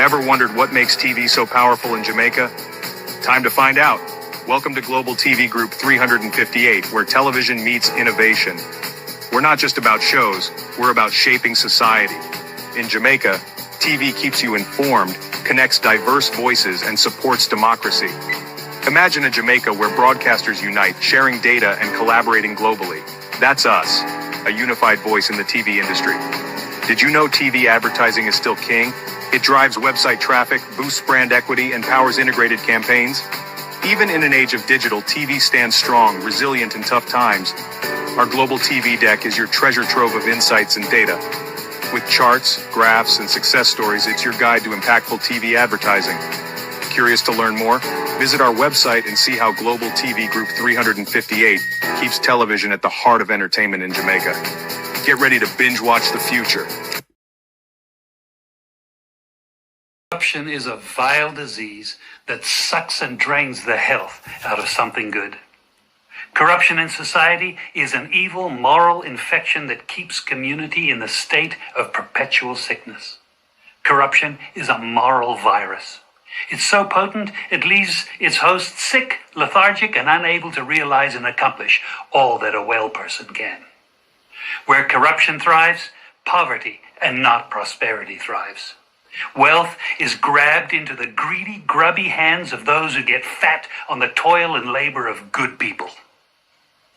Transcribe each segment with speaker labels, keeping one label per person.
Speaker 1: Ever wondered what makes TV so powerful in Jamaica? Time to find out. Welcome to Global TV Group 358, where television meets innovation. We're not just about shows, we're about shaping society. In Jamaica, TV keeps you informed, connects diverse voices, and supports democracy. Imagine a Jamaica where broadcasters unite, sharing data and collaborating globally. That's us, a unified voice in the TV industry. Did you know TV advertising is still king? It drives website traffic, boosts brand equity, and powers integrated campaigns. Even in an age of digital, TV stands strong, resilient in tough times. Our global TV deck is your treasure trove of insights and data. With charts, graphs, and success stories, it's your guide to impactful TV advertising. Curious to learn more? Visit our website and see how Global TV Group 358 keeps television at the heart of entertainment in Jamaica. Get ready to binge watch the future.
Speaker 2: Corruption is a vile disease that sucks and drains the health out of something good. Corruption in society is an evil moral infection that keeps community in the state of perpetual sickness. Corruption is a moral virus. It's so potent it leaves its host sick, lethargic, and unable to realize and accomplish all that a well person can. Where corruption thrives, poverty and not prosperity thrives. Wealth is grabbed into the greedy, grubby hands of those who get fat on the toil and labor of good people.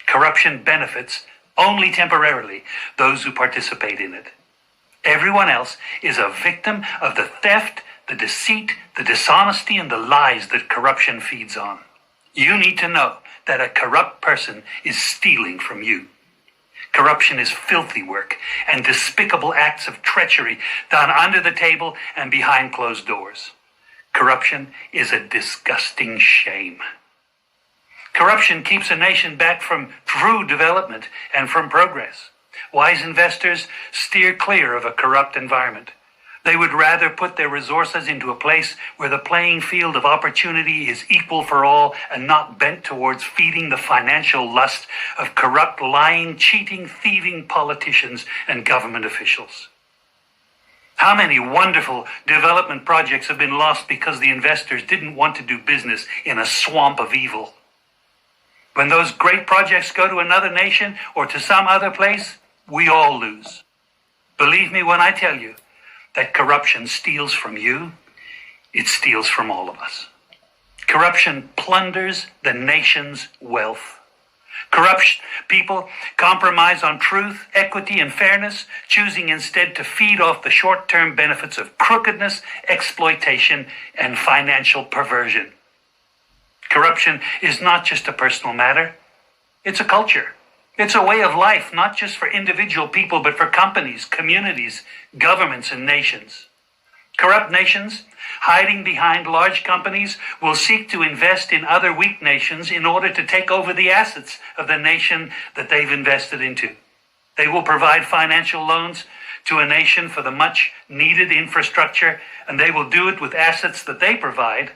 Speaker 2: Corruption benefits, only temporarily, those who participate in it. Everyone else is a victim of the theft, the deceit, the dishonesty, and the lies that corruption feeds on. You need to know that a corrupt person is stealing from you. Corruption is filthy work and despicable acts of treachery done under the table and behind closed doors. Corruption is a disgusting shame. Corruption keeps a nation back from true development and from progress. Wise investors steer clear of a corrupt environment. They would rather put their resources into a place where the playing field of opportunity is equal for all and not bent towards feeding the financial lust of corrupt, lying, cheating, thieving politicians and government officials. How many wonderful development projects have been lost because the investors didn't want to do business in a swamp of evil? When those great projects go to another nation or to some other place, we all lose. Believe me when I tell you that corruption steals from you, it steals from all of us. Corruption plunders the nation's wealth. Corrupt people compromise on truth, equity, and fairness, choosing instead to feed off the short-term benefits of crookedness, exploitation, and financial perversion. Corruption is not just a personal matter, it's a culture. It's a way of life, not just for individual people, but for companies, communities, governments, and nations. Corrupt nations, hiding behind large companies, will seek to invest in other weak nations in order to take over the assets of the nation that they've invested into. They will provide financial loans to a nation for the much-needed infrastructure, and they will do it with assets that they provide.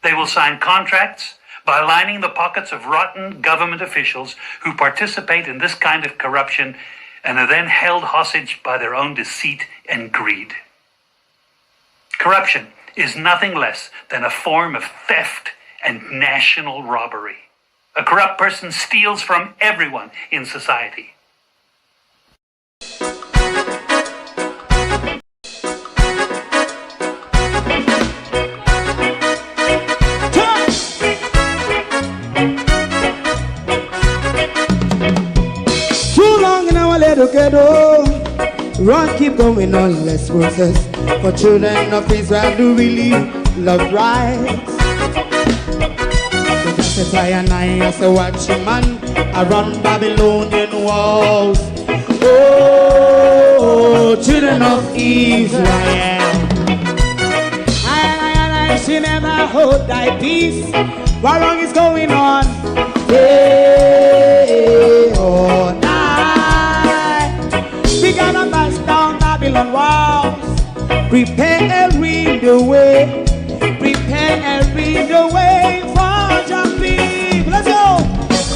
Speaker 2: They will sign contracts by lining the pockets of rotten government officials who participate in this kind of corruption and are then held hostage by their own deceit and greed. Corruption is nothing less than a form of theft and national robbery. A corrupt person steals from everyone in society.
Speaker 3: Together, run, keep going on, let's process. For children of Israel do really love rights. So just as I and I as a watchman around Babylonian walls. Oh, children of Israel, I shall never hold thy peace while wrong is going on. Day or night. We gotta bust down Babylon walls. Prepare the way. Prepare the way for your people. Let's go.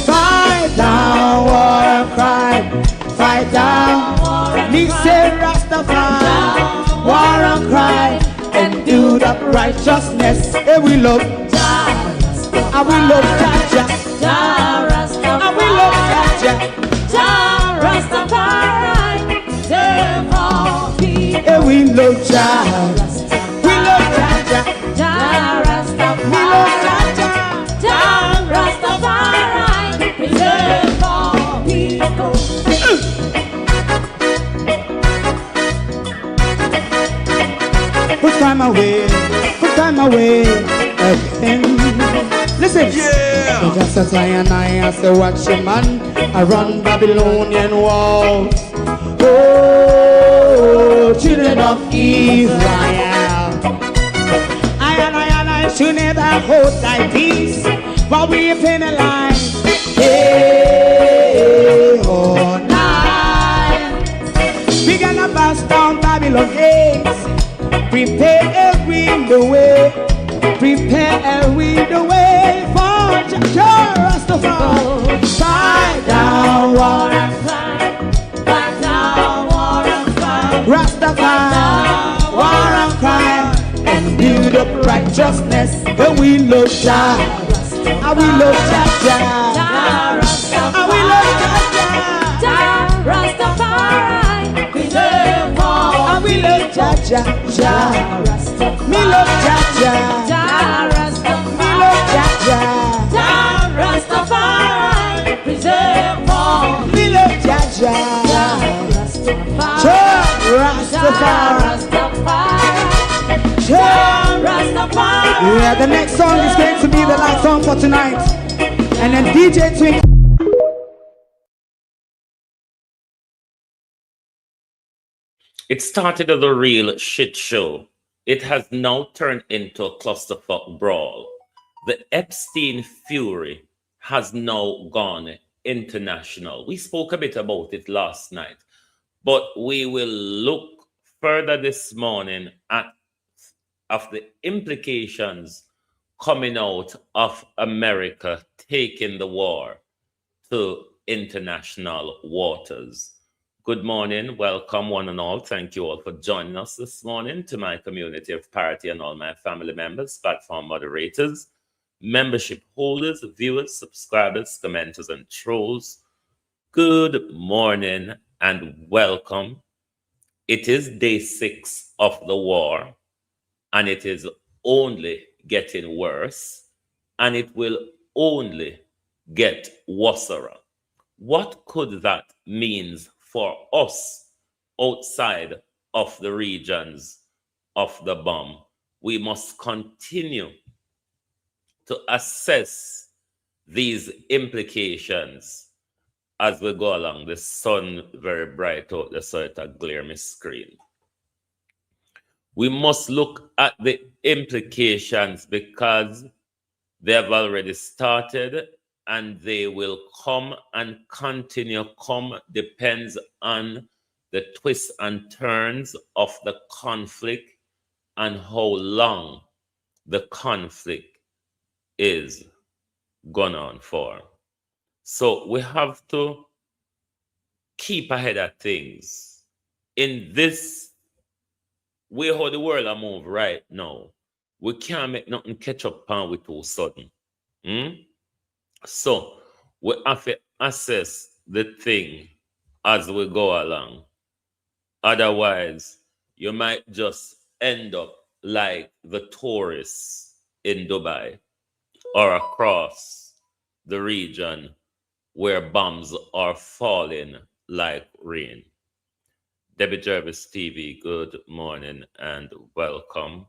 Speaker 3: Fight down war cry. Fight down. Me say Rastafari. War and cry. And do the up righteousness. And we love Jah, and we love Jah, and we love Jah, Rastafari, save all people. And we love Jah, we love Jah, Rastafari, we love Jah, Rastafari, save all people. Put time away again. Listen, yeah. Just as I and I as a watchman, I run Babylonian walls. Oh, children of Israel, I and I should never hold thy peace while we penalize. Hey, oh, night. We gonna bust down Babylon gates. Prepare the way, prepare the way for Jah Rastafari. Fight down war and fight down war and fight. Rastafari, war and crime, and build up righteousness. And we love Jah, and we love Jah, and we love Jah, Rastafari, preserve all, and we love Jah, me love Jah, me love Jah, Rastafari, preserve all, me love Jah, Rastafari. Yeah, the next song is going to be the last song for tonight, and then DJ Twink.
Speaker 4: It started as a real shit show. It has now turned into a clusterfuck brawl. The Epstein fury has now gone international. We spoke a bit about it last night, but we will look further this morning at the implications coming out of America taking the war to international waters. Good morning, welcome one and all. Thank you all for joining us this morning. To my community of parity and all my family members, platform moderators, membership holders, viewers, subscribers, commenters, and trolls. Good morning and welcome. It is day 6 of the war, and it is only getting worse, and it will only get worse. What could that mean for us outside of the regions of the bomb? We must continue to assess these implications as we go along. The sun very bright out there, so it'll glare my screen. We must look at the implications because they have already started, and they will come and continue come, depends on the twists and turns of the conflict and how long the conflict is going on for. So we have to keep ahead of things. In this way how the world are move right now, we can't make nothing catch up on with too sudden. So we have to assess the thing as we go along. Otherwise, you might just end up like the tourists in Dubai or across the region where bombs are falling like rain. Debbie Jervis TV, good morning and welcome.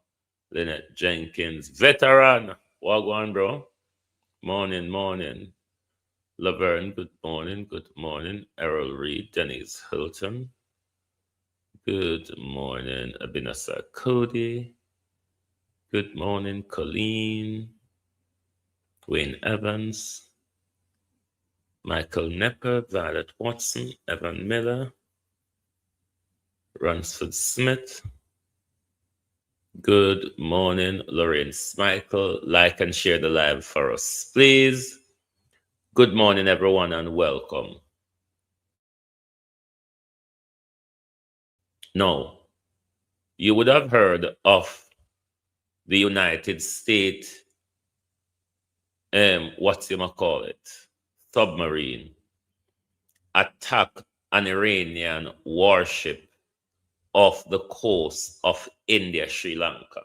Speaker 4: Lynette Jenkins, veteran. Wagwan, bro. Morning, morning. Laverne, good morning, good morning. Errol Reed, Denise Hilton. Good morning, Abinasa Cody. Good morning, Colleen. Wayne Evans. Michael Nepper, Violet Watson, Evan Miller. Ransford Smith. Good morning, Lorraine Smichael. Like and share the live for us, please. Good morning, everyone, and welcome. Now, you would have heard of the United States, submarine attack an Iranian warship off the coast of India, Sri Lanka.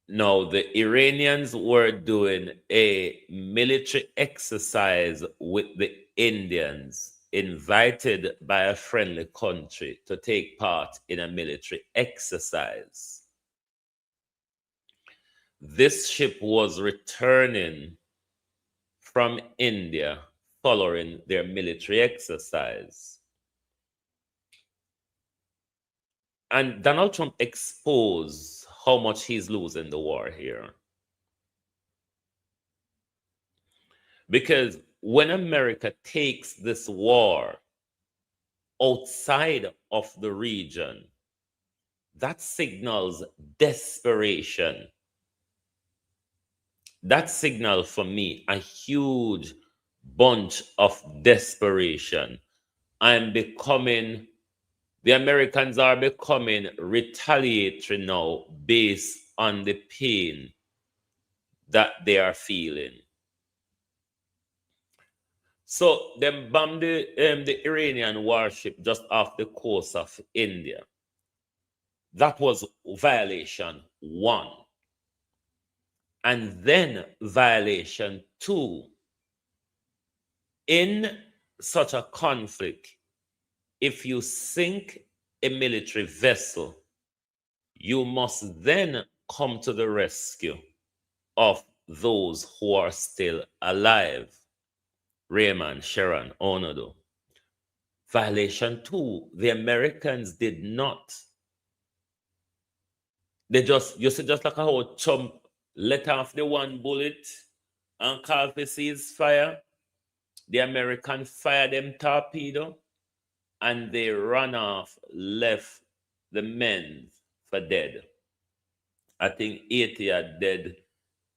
Speaker 4: Now, the Iranians were doing a military exercise with the Indians, invited by a friendly country to take part in a military exercise. This ship was returning from India following their military exercise. And Donald Trump exposed how much he's losing the war here. Because when America takes this war outside of the region, that signals desperation. That signal for me a huge bunch of desperation. The Americans are becoming retaliatory now based on the pain that they are feeling. So they bombed the Iranian warship just off the coast of India. That was violation 1. And then violation 2. In such a conflict, if you sink a military vessel, you must then come to the rescue of those who are still alive. Raymond, Sharon, Onodo. Violation 2, the Americans did not. They just like how Trump let off the one bullet and call for ceasefire. The American fired them torpedo and they ran off, left the men for dead. I think 80 are dead.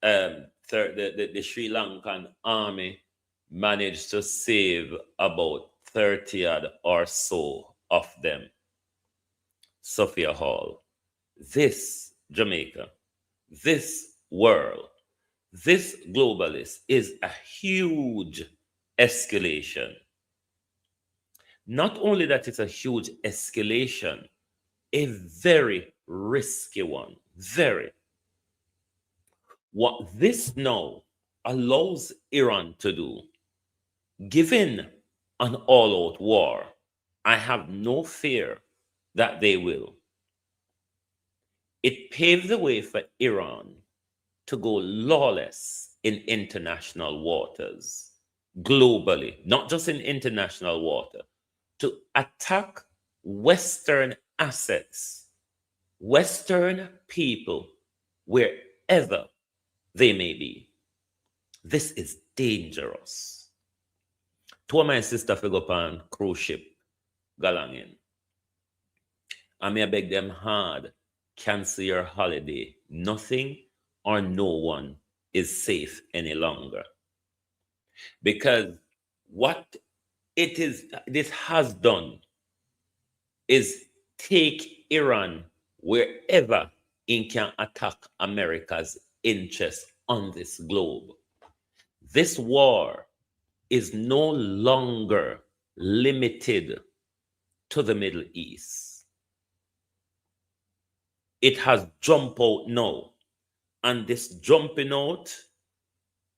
Speaker 4: The Sri Lankan army managed to save about 30 or so of them. Sophia Hall. This Jamaica, this world, this globalist is a huge escalation. Not only that it's a huge escalation, a very risky one. Very. What this now allows Iran to do, given an all-out war, I have no fear that they will. It paved the way for Iran to go lawless in international waters, globally, not just in international water, to attack Western assets, Western people, wherever they may be. This is dangerous. Two of my sisters figure upon cruise ship, Galangin. I may beg them hard, cancel your holiday. Nothing or no one is safe any longer. Because what this has done is take Iran wherever it can attack America's interests on this globe. This war is no longer limited to the Middle East. It has jumped out now. And this jumping out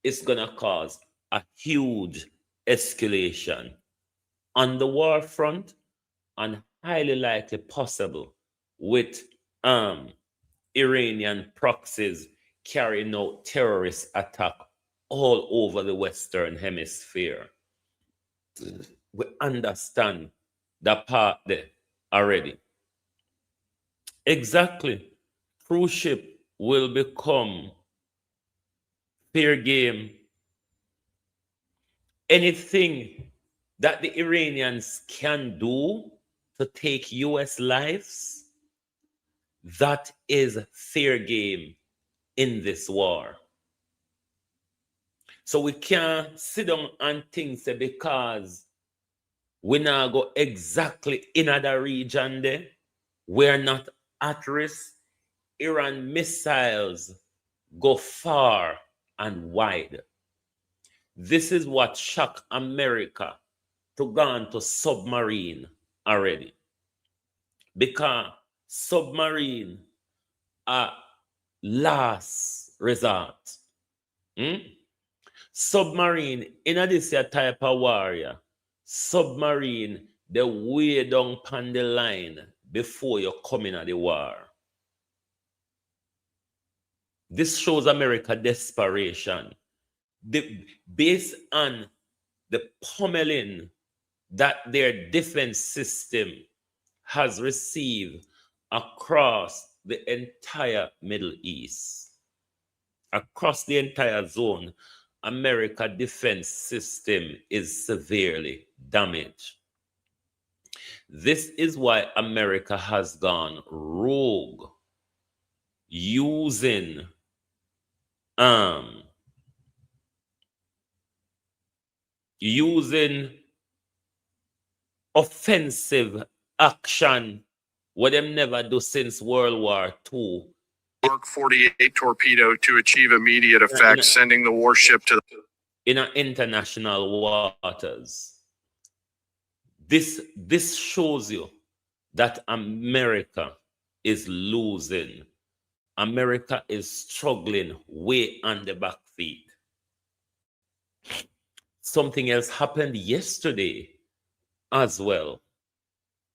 Speaker 4: is going to cause a huge escalation on the war front and highly likely possible with Iranian proxies carrying out terrorist attack all over the Western Hemisphere. We understand that part there already. Exactly. Cruise ship will become fair game. Anything that the Iranians can do to take US lives, that is fair game in this war. So we can't sit down and think say because we now go exactly in other region there, we're not at risk. Iran missiles go far and wide. This is what shocked America to go on to submarine already. Because submarine are last resort. Submarine, in this type of warrior, submarine, they way down on the line before you come in at the war. This shows America desperation. Based on the pummeling that their defense system has received across the entire Middle East, across the entire zone, America defense system is severely damaged. This is why America has gone rogue, using offensive action, what them never do since World War II.
Speaker 1: Mark 48 torpedo to achieve immediate effect, sending the warship to the
Speaker 4: in international waters. This shows you that America is losing. America is struggling way on the back feet. Something else happened yesterday as well,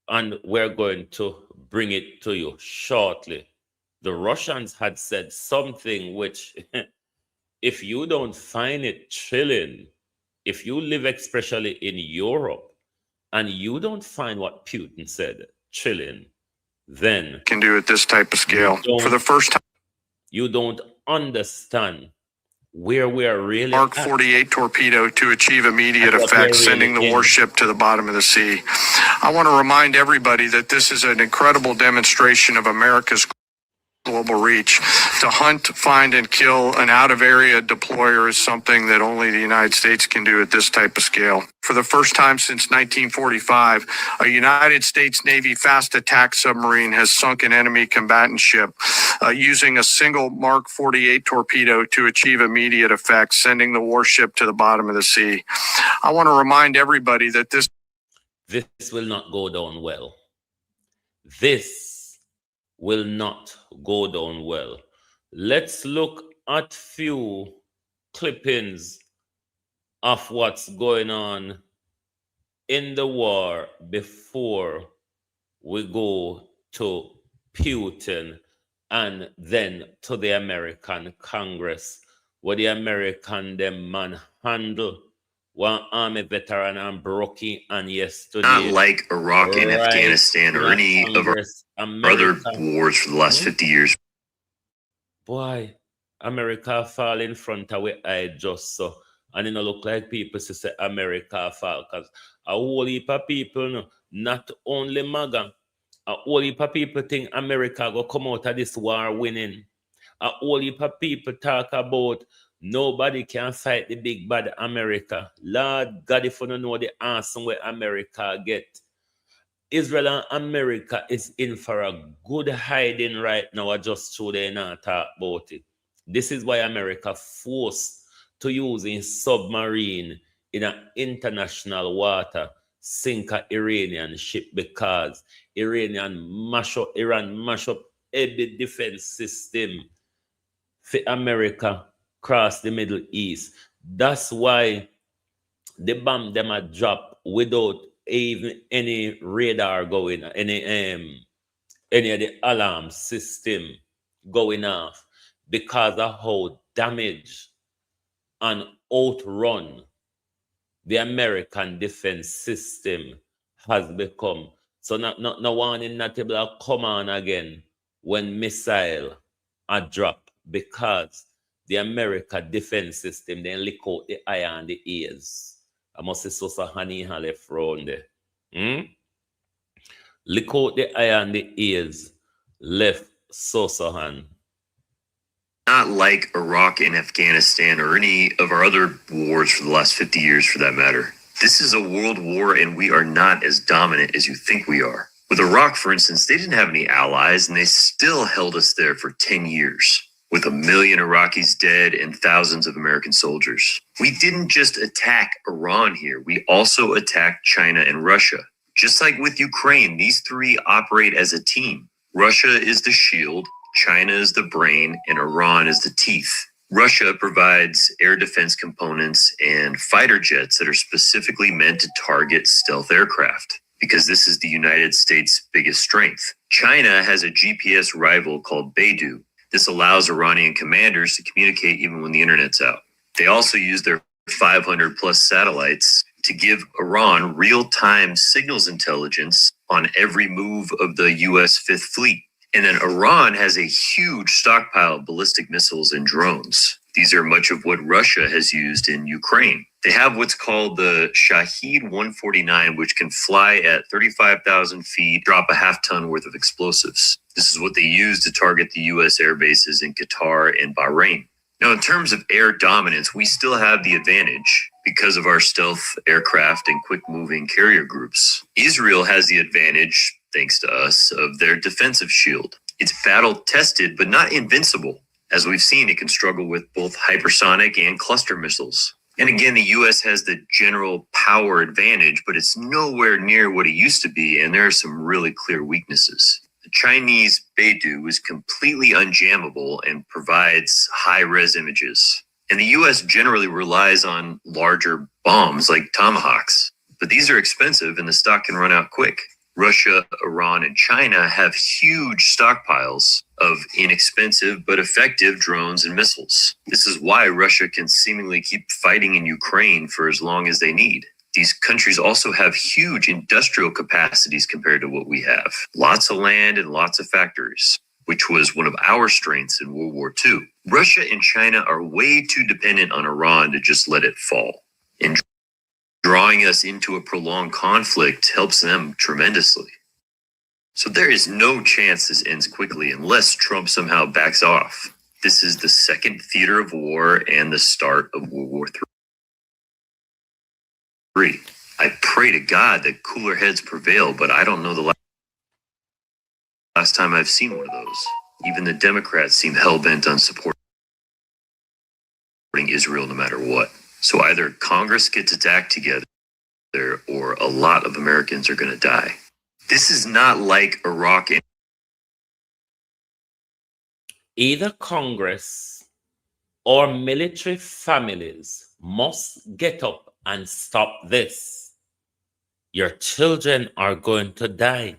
Speaker 4: and we're going to bring it to you shortly. The Russians had said something which, if you don't find it chilling, if you live especially in Europe, and you don't find what Putin said chilling, then
Speaker 1: can do at this type of scale. For the first time,
Speaker 4: you don't understand where we are really
Speaker 1: Mark
Speaker 4: at.
Speaker 1: 48 torpedo to achieve immediate
Speaker 4: And what
Speaker 1: effect,
Speaker 4: we're
Speaker 1: sending
Speaker 4: really
Speaker 1: the
Speaker 4: in.
Speaker 1: warship to the bottom of the sea. I want to remind everybody that this is an incredible demonstration of America's global reach. To hunt, find, and kill an out-of-area deployer is something that only the United States can do at this type of scale. For the first time since 1945, a United States Navy fast attack submarine has sunk an enemy combatant ship using a single Mark 48 torpedo to achieve immediate effect, sending the warship to the bottom of the sea. I want to remind everybody that this
Speaker 4: will not go down well. This will not go down well. Let's look at few clippings of what's going on in the war before we go to Putin and then to the American Congress, where the American them manhandle one army veteran and broken and yesterday.
Speaker 5: Not like Iraq and Afghanistan or any of our other wars for the last 50 years.
Speaker 4: Boy, America fall in front of we eye just so. And it don't look like people say America fall, because a whole heap of people, not only MAGA, a whole heap of people think America go come out of this war winning. A whole heap of people talk about nobody can fight the big bad America. Lord God, if you don't know the answer where America get. Israel and America is in for a good hiding right now. I just so they not talk about it. This is why America forced to use a submarine in an international water sink an Iranian ship, because Iran mash up every defense system for America across the Middle East. That's why the bomb them a drop without even any radar going, any of the alarm system going off, because of how damaged and outrun the American defense system has become. So no warning not able to come on again when missile are dropped, because the American defense system then lick out the eye and the ears. I must say so honey left round there. Lick out the eye and the ears left so hand.
Speaker 5: Not like Iraq and Afghanistan or any of our other wars for the last 50 years for that matter. This is a world war and we are not as dominant as you think we are. With Iraq, for instance, they didn't have any allies and they still held us there for 10 years, with 1 million Iraqis dead and thousands of American soldiers. We didn't just attack Iran here, we also attacked China and Russia. Just like with Ukraine, these three operate as a team. Russia is the shield, China is the brain, and Iran is the teeth. Russia provides air defense components and fighter jets that are specifically meant to target stealth aircraft, because this is the United States' biggest strength. China has a GPS rival called Beidou. This allows Iranian commanders to communicate even when the internet's out. They also use their 500 plus satellites to give Iran real-time signals intelligence on every move of the US Fifth Fleet. And then Iran has a huge stockpile of ballistic missiles and drones. These are much of what Russia has used in Ukraine. They have what's called the Shahed 149, which can fly at 35,000 feet, drop a half-ton worth of explosives. This is what they use to target the U.S. air bases in Qatar and Bahrain. Now, in terms of air dominance, we still have the advantage because of our stealth aircraft and quick-moving carrier groups. Israel has the advantage, thanks to us, of their defensive shield. It's battle-tested, but not invincible. As we've seen, it can struggle with both hypersonic and cluster missiles. And again, the U.S. has the general power advantage, but it's nowhere near what it used to be, and there are some really clear weaknesses. The Chinese Beidou is completely unjammable and provides high-res images. And the U.S. generally relies on larger bombs like Tomahawks, but these are expensive and the stock can run out quick. Russia, Iran, and China have huge stockpiles of inexpensive but effective drones and missiles. This is why Russia can seemingly keep fighting in Ukraine for as long as they need. These countries also have huge industrial capacities compared to what we have. Lots of land and lots of factories, which was one of our strengths in World War II. Russia and China are way too dependent on Iran to just let it fall. And drawing us into a prolonged conflict helps them tremendously. So there is no chance this ends quickly unless Trump somehow backs off. This is the second theater of war and the start of World War III. I pray to God that cooler heads prevail, but I don't know the last time I've seen one of those. Even the Democrats seem hell-bent on supporting Israel no matter what. So either Congress gets its act together or a lot of Americans are going to die. This is not like Iraq.
Speaker 4: Either Congress or military families must get up and stop this. Your children are going to die.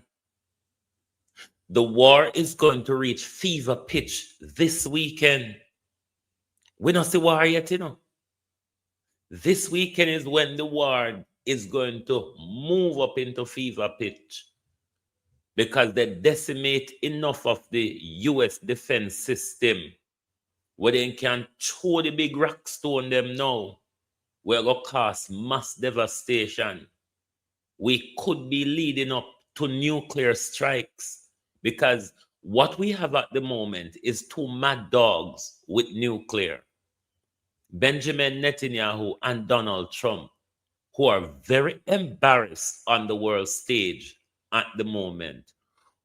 Speaker 4: The war is going to reach fever pitch this weekend. We don't see war yet, you know. This weekend is when the war is going to move up into fever pitch because they decimate enough of the U.S. defense system where they can throw the big rock stone them now, where will cause mass devastation. We could be leading up to nuclear strikes because what we have at the moment is two mad dogs with nuclear. Benjamin Netanyahu and Donald Trump, who are very embarrassed on the world stage at the moment,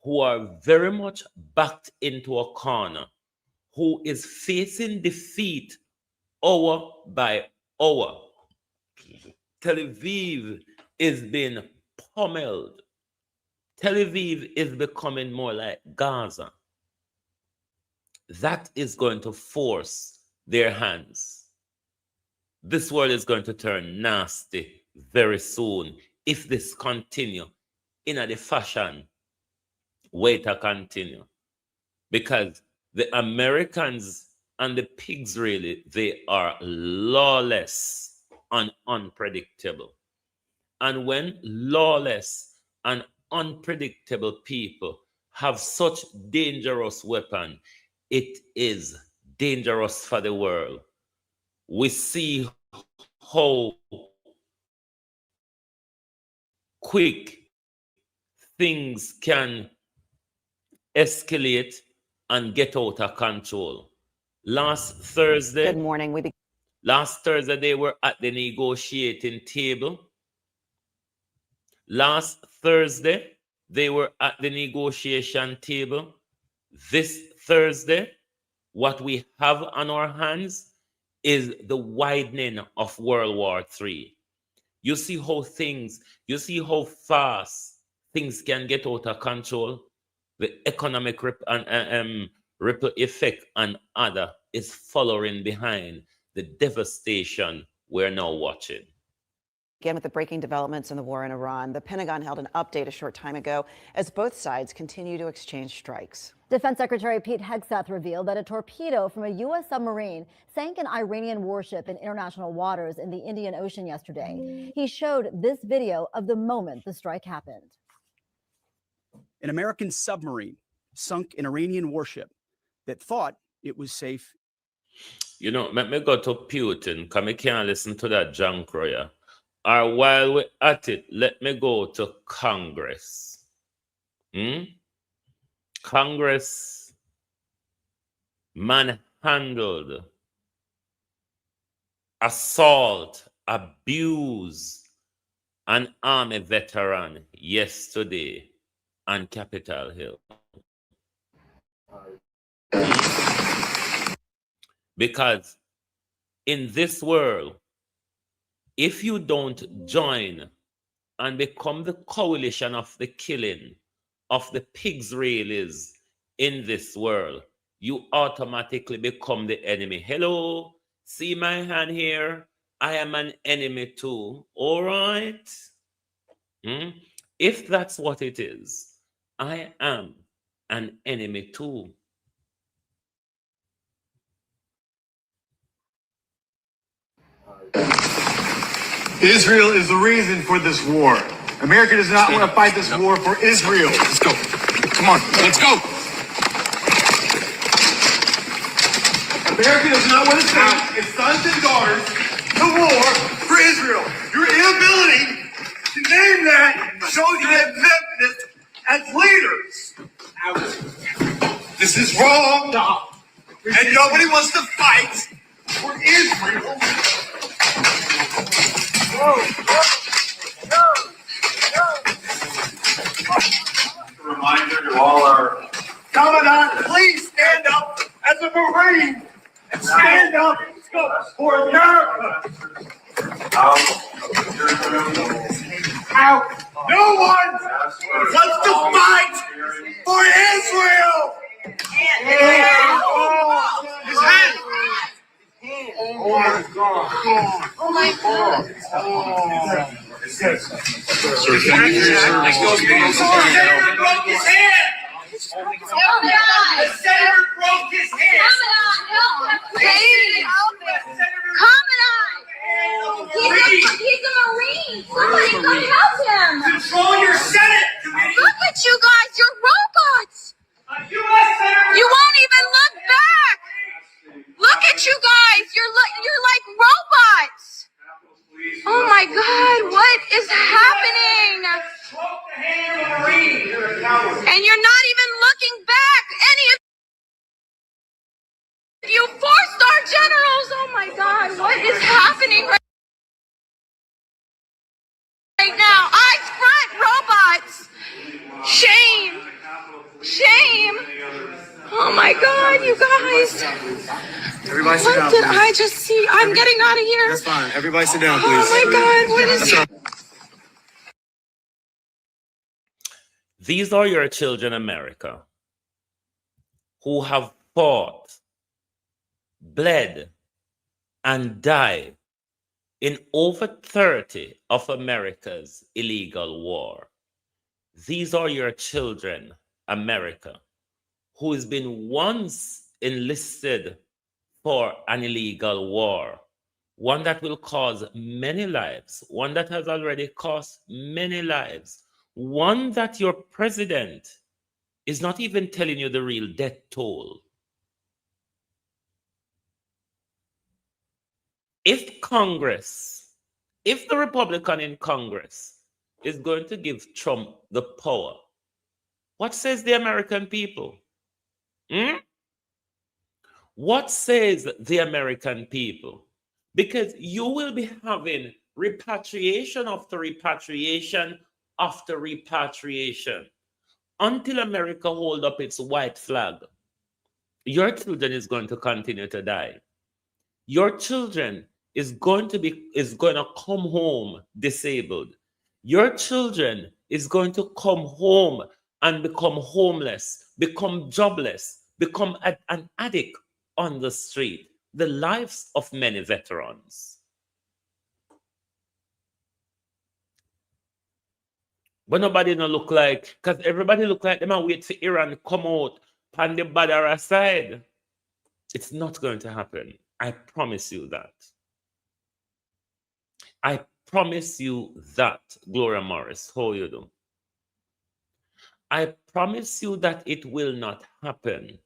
Speaker 4: who are very much backed into a corner, who is facing defeat hour by hour. Tel Aviv is being pummeled. Tel Aviv is becoming more like Gaza. That is going to force their hands. This world is going to turn nasty very soon if this continue in a fashion way to continue. Because the Americans and the pigs, really, they are lawless and unpredictable. And when lawless and unpredictable people have such dangerous weapon, it is dangerous for the world. We see how quick things can escalate and get out of control. Last Thursday,
Speaker 6: Good morning.
Speaker 4: last Thursday, they were at the negotiating table. Last Thursday, They were at the negotiation table. This Thursday, what we have on our hands is the widening of World War III. You see how fast things can get out of control. The economic ripple effect and other is following behind the devastation we're now watching.
Speaker 6: Again, with the breaking developments in the war in Iran, the Pentagon held an update a short time ago as both sides continue to exchange strikes.
Speaker 7: Defense Secretary Pete Hegseth revealed that a torpedo from a U.S. submarine sank an Iranian warship in international waters in the Indian Ocean yesterday. He showed this video of the moment the strike happened.
Speaker 8: An American submarine sunk an Iranian warship that thought it was safe.
Speaker 4: You know, let me go to Putin, because I can't listen to that junk royer. Or while we're at it, let me go to Congress. Congress manhandled, assault, abuse an army veteran yesterday on Capitol Hill. Because in this world, if you don't join and become the coalition of the killing of the pigs railies in this world, you automatically become the enemy. Hello, see my hand here? I am an enemy too. All right? If that's what it is, I am an enemy too.
Speaker 9: Israel is the reason for this war. America does not want to fight this war for Israel.
Speaker 10: Let's go. Come on, let's go.
Speaker 9: America does not want to send its sons and daughters to war for Israel. Your inability to name that shows you have weakness as leaders. This is wrong. And nobody wants to fight for Israel. A reminder to all our Commandant, please stand up as a Marine and stand up for America. No one wants to fight for Israel. His hand. Oh my God. Oh my God. The senator broke his hand. The senator broke his hand.
Speaker 11: He's a Marine. Somebody come help him.
Speaker 9: Control your Senate committee.
Speaker 11: Look at you guys. You're robots. You won't even look back. Look at you guys. You're like robots. Oh my God. What is happening? And you're not even looking back. Any of you four-star generals. Oh my God. What is happening right now? Eyes front, robots. Shame. Shame. Oh my God, you guys.
Speaker 10: Everybody sit down,
Speaker 11: What did
Speaker 10: please.
Speaker 11: I just see? I'm getting out of here.
Speaker 10: That's fine. Everybody sit down, please.
Speaker 11: Oh my God, what is it?
Speaker 4: These are your children, America, who have fought, bled, and died in over 30 of America's illegal war. These are your children, America, who has been once enlisted for an illegal war, one that will cause many lives, one that has already cost many lives, one that your president is not even telling you the real death toll. If Congress, if the Republican in Congress is going to give Trump the power, what says the American people? What says the American people? Because you will be having repatriation after repatriation after repatriation. Until America hold up its white flag, your children is going to continue to die. Your children is going to come home disabled. Your children is going to come home and become homeless, become jobless, become an addict on the street. The lives of many veterans. But nobody no look like, because everybody look like them and wait for Iran to come out on the Badara side. It's not going to happen. I promise you that. I promise you that, Gloria Morris. How you do? I promise you that it will not happen.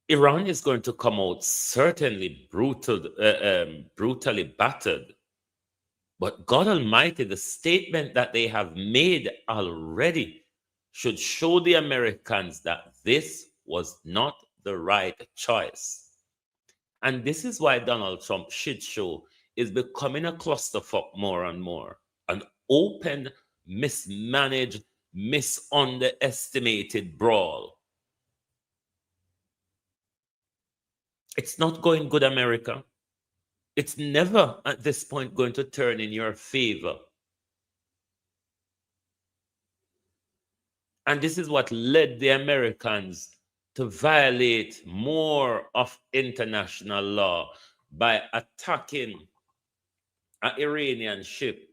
Speaker 4: Iran is going to come out certainly brutally battered. But God Almighty, the statement that they have made already should show the Americans that this was not the right choice. And this is why Donald Trump shit show is becoming a clusterfuck more and more. An open, mismanaged, misunderestimated brawl. It's not going good, America. It's never at this point going to turn in your favor. And this is what led the Americans to violate more of international law by attacking an Iranian ship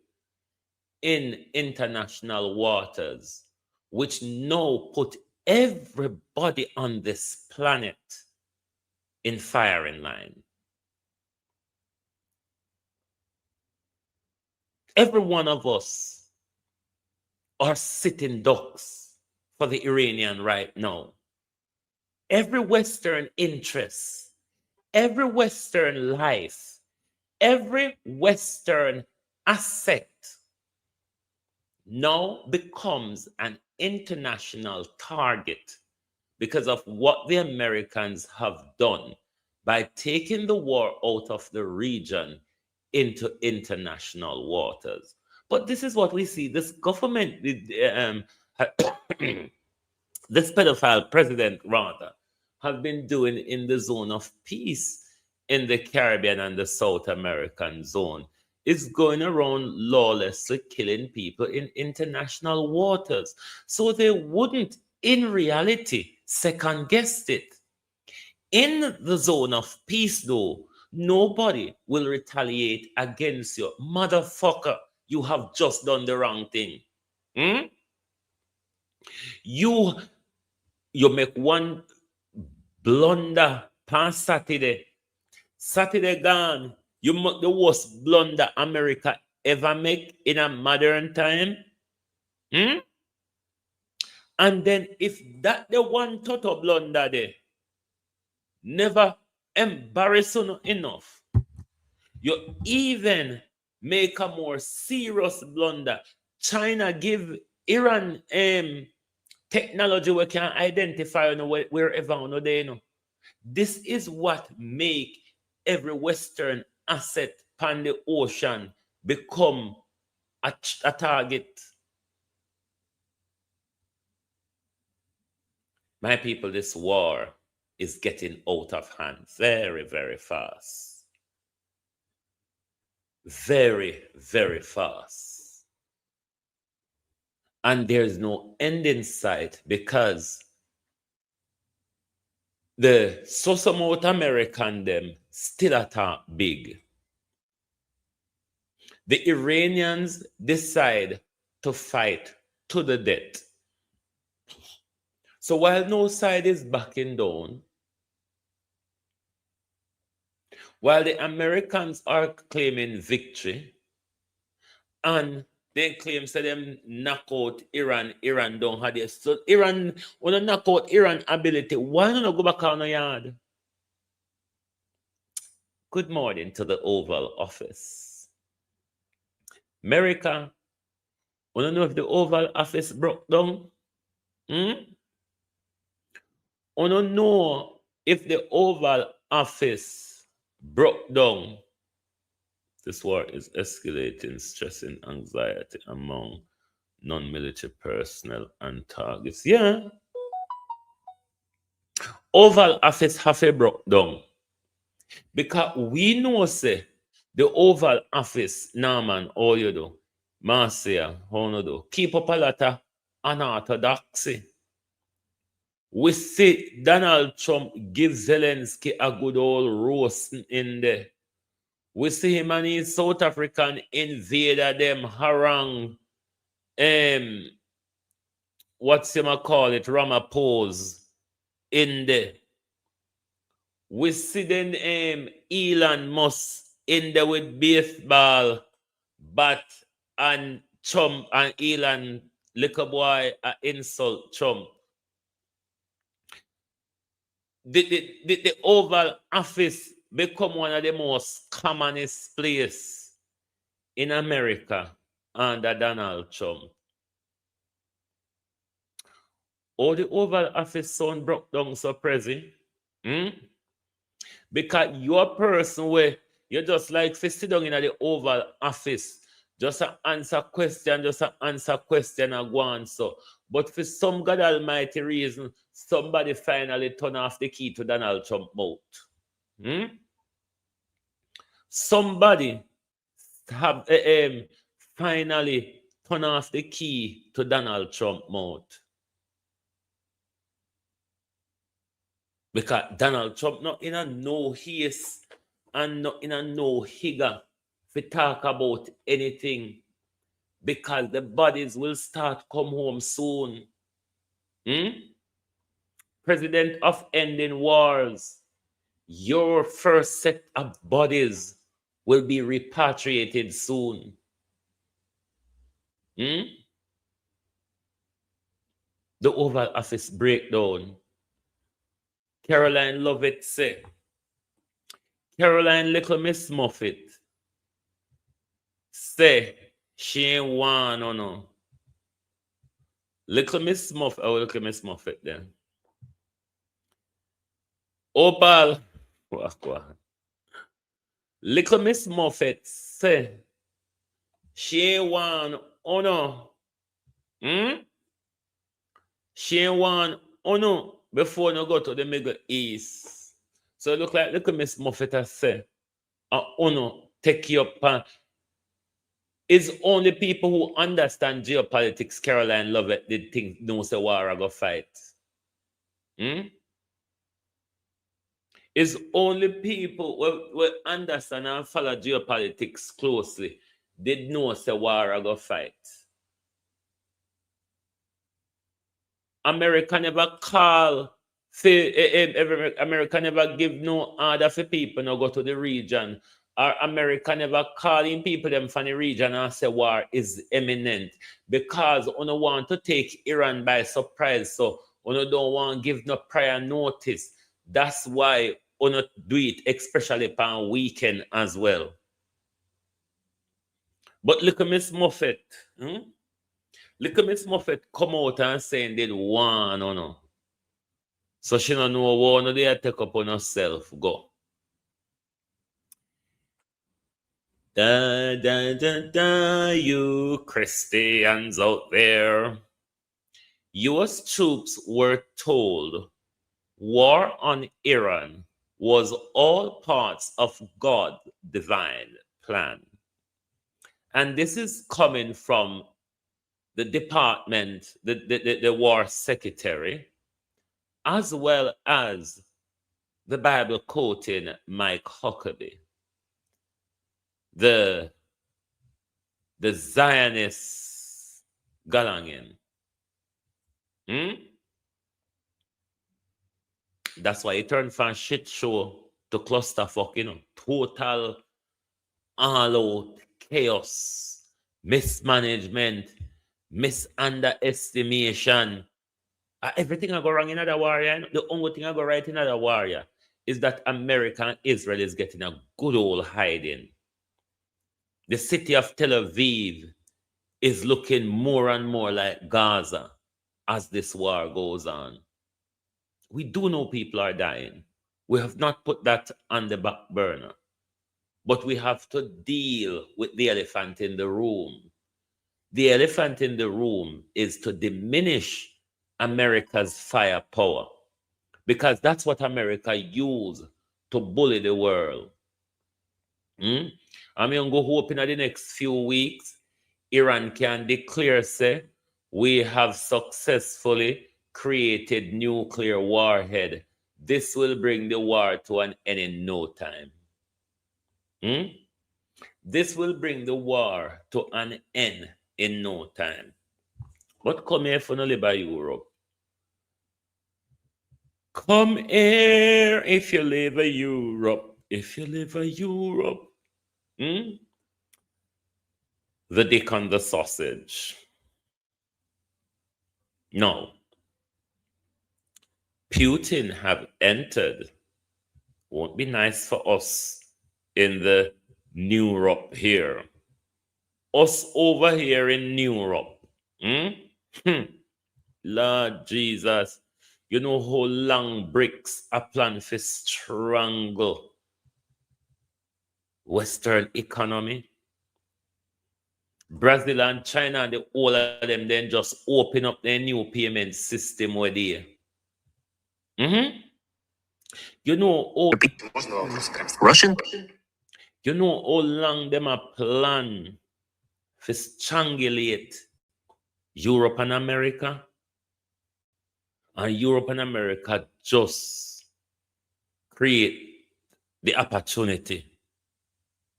Speaker 4: in international waters, which now put everybody on this planet in firing line. Every one of us are sitting ducks for the Iranian right now. Every Western interest, every Western life, every Western asset now becomes an international target because of what the Americans have done by taking the war out of the region into international waters. But this is what we see. This government, this pedophile president, rather, have been doing in the zone of peace in the Caribbean and the South American zone is going around lawlessly killing people in international waters. So they wouldn't, in reality, second guess it. In the zone of peace, though, nobody will retaliate against you. Motherfucker, you have just done the wrong thing. You make one blunder past Saturday. Saturday gone. You make the worst blunder America ever make in a modern time. And then if that the one total blunder there, never embarrassing enough, you even make a more serious blunder. China give Iran technology we can identify wherever they know. This is what make every Western asset on the ocean become a target. My people, this war is getting out of hand very, very fast. Very, very fast. And there's no end in sight because the South American them still attack big. The Iranians decide to fight to the death. So while no side is backing down, while the Americans are claiming victory, and they claim that them knock out Iran don't have this. So Iran, when they knock out Iran ability, why not go back on the yard? Good morning to the Oval Office. America, we don't know if the Oval Office broke down. We don't know if the Oval Office broke down. This war is escalating stress and anxiety among non-military personnel and targets. Yeah. Oval Office have a broke down. Because we know, say, the Oval Office, Norman, how you do? Marcia, how you do? Keep up a lot of unorthodoxy. We see Donald Trump give Zelensky a good old roasting in there. We see him and his South African invader them harangue what's him call it, Ramaphosa in there. We see then Elon Musk in there with baseball bat and Trump and Elon little boy insult Trump. The Oval Office become one of the most commonest place in America under Donald Trump. Oh, the Oval Office sound broke down so present. Because you're a person where you just like to sit down in the Oval Office, just answer question and go on so. But for some God Almighty reason, somebody finally turn off the key to Donald Trump mouth. Somebody have finally turn off the key to Donald Trump mouth. Because Donald Trump not in a no haste and not in a no higger to talk about anything. Because the bodies will start come home soon. President of ending wars, your first set of bodies will be repatriated soon. The Oval Office breakdown. Caroline Lovett say, Caroline Little Miss Muffet say, she ain't one or no. Little Miss Muffet, oh, Little Miss Muffet then. Opal, Little Miss Muffet say, she ain't one or no. She ain't one or no before you go to the Middle East. So it look like Little Miss Muffet has said, no, take you up. It's only people who understand geopolitics, Caroline Lovett, did think no say war I go fight. It's only people who understand and follow geopolitics closely did know say war I go fight. America never call, America never give no order for people to go to the region. Or America never call in people them from the region and say war is imminent. Because you don't want to take Iran by surprise. So you don't want to give no prior notice. That's why you not do it, especially upon weekend as well. But look at Miss Muffet. Look at Miss Muffet come out and saying did one or no. So she don't know what they take up on herself. Go. Da, da, da, da, you Christians out there. US troops were told war on Iran was all parts of God's divine plan. And this is coming from the department, the war secretary, as well as the Bible quoting Mike Huckabee, the Zionist Galangian. That's why he turned from shit show to clusterfuck, total all-out chaos, mismanagement, misunderestimation. Everything I go wrong in other warrior. The only thing I go right in other warrior is that America and Israel is getting a good old hiding. The city of Tel Aviv is looking more and more like Gaza as this war goes on. We do know people are dying. We have not put that on the back burner. But we have to deal with the elephant in the room. The elephant in the room is to diminish America's firepower, because that's what America used to bully the world. I'm going to go hope in the next few weeks, Iran can declare, say, we have successfully created nuclear warhead. This will bring the war to an end in no time. This will bring the war to an end in no time. But come here for no live by Europe. Come here if you live in Europe. If you live in Europe. The dick on the sausage. No. Putin have entered. Won't be nice for us in the Europe here. Us over here in Europe. Lord Jesus. You know how long BRICS are planned for strangle Western economy? Brazil and China and the all of them then just open up their new payment system where they. You know how
Speaker 5: Russian.
Speaker 4: You know how long them a plan for strangulate Europe and America? And Europe and America just create the opportunity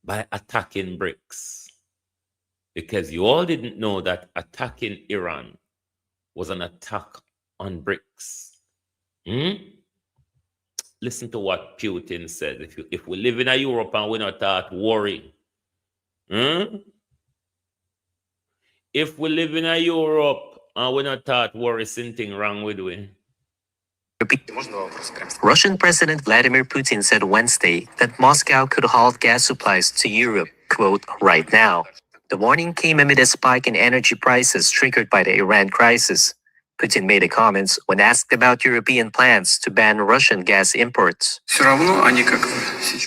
Speaker 4: by attacking BRICS. Because you all didn't know that attacking Iran was an attack on BRICS. Listen to what Putin said. If we live in a Europe and we're not at worry. If we live in a Europe and we're not at worry, something wrong with we.
Speaker 5: Russian President Vladimir Putin said Wednesday that Moscow could halt gas supplies to Europe, quote, right now. The warning came amid a spike in energy prices triggered by the Iran crisis. Putin made the comments when asked about European plans to ban Russian gas imports.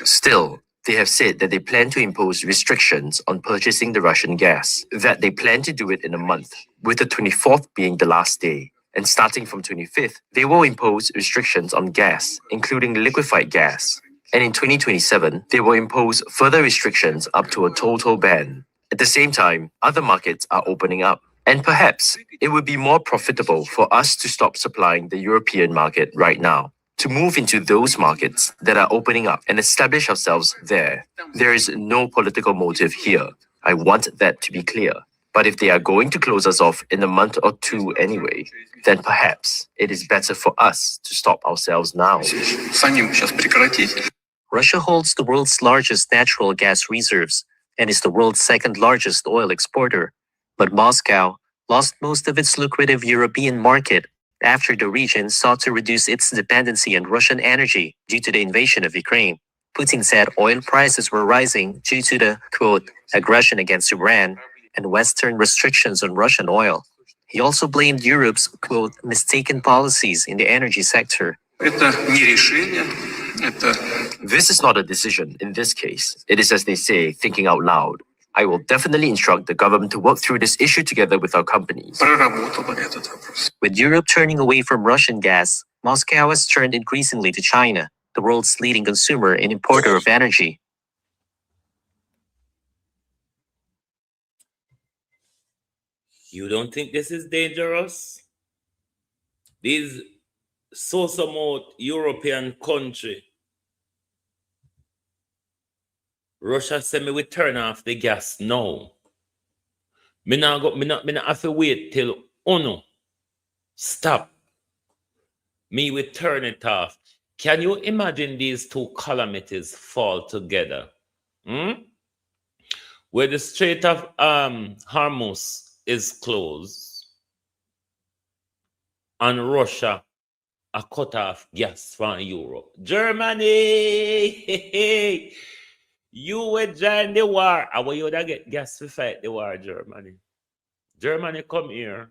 Speaker 5: Still, they have said that they plan to impose restrictions on purchasing the Russian gas, that they plan to do it in a month, with the 24th being the last day. And starting from 25th, they will impose restrictions on gas, including liquefied gas. And in 2027, they will impose further restrictions up to a total ban. At the same time, other markets are opening up. And perhaps it would be more profitable for us to stop supplying the European market right now, to move into those markets that are opening up and establish ourselves there. There is no political motive here. I want that to be clear. But if they are going to close us off in a month or two anyway, then perhaps it is better for us to stop ourselves now. Russia holds the world's largest natural gas reserves and is the world's second largest oil exporter. But Moscow lost most of its lucrative European market after the region sought to reduce its dependency on Russian energy due to the invasion of Ukraine. Putin said oil prices were rising due to the, quote, aggression against Iran and Western restrictions on Russian oil. He also blamed Europe's, quote, mistaken policies in the energy sector. This is not a decision in this case. It is, as they say, thinking out loud. I will definitely instruct the government to work through this issue together with our companies. With Europe turning away from Russian gas, Moscow has turned increasingly to China, the world's leading consumer and importer of energy.
Speaker 4: You don't think this is dangerous? These so-somewhat European country, Russia said me we turn off the gas now. Me not have to wait till Uno stop. Me we turn it off. Can you imagine these two calamities fall together? Where the Strait of Hormuz is closed and Russia a cut off gas from Europe. Germany! You would join the war. How you would get gas to fight the war, Germany? Germany, come here.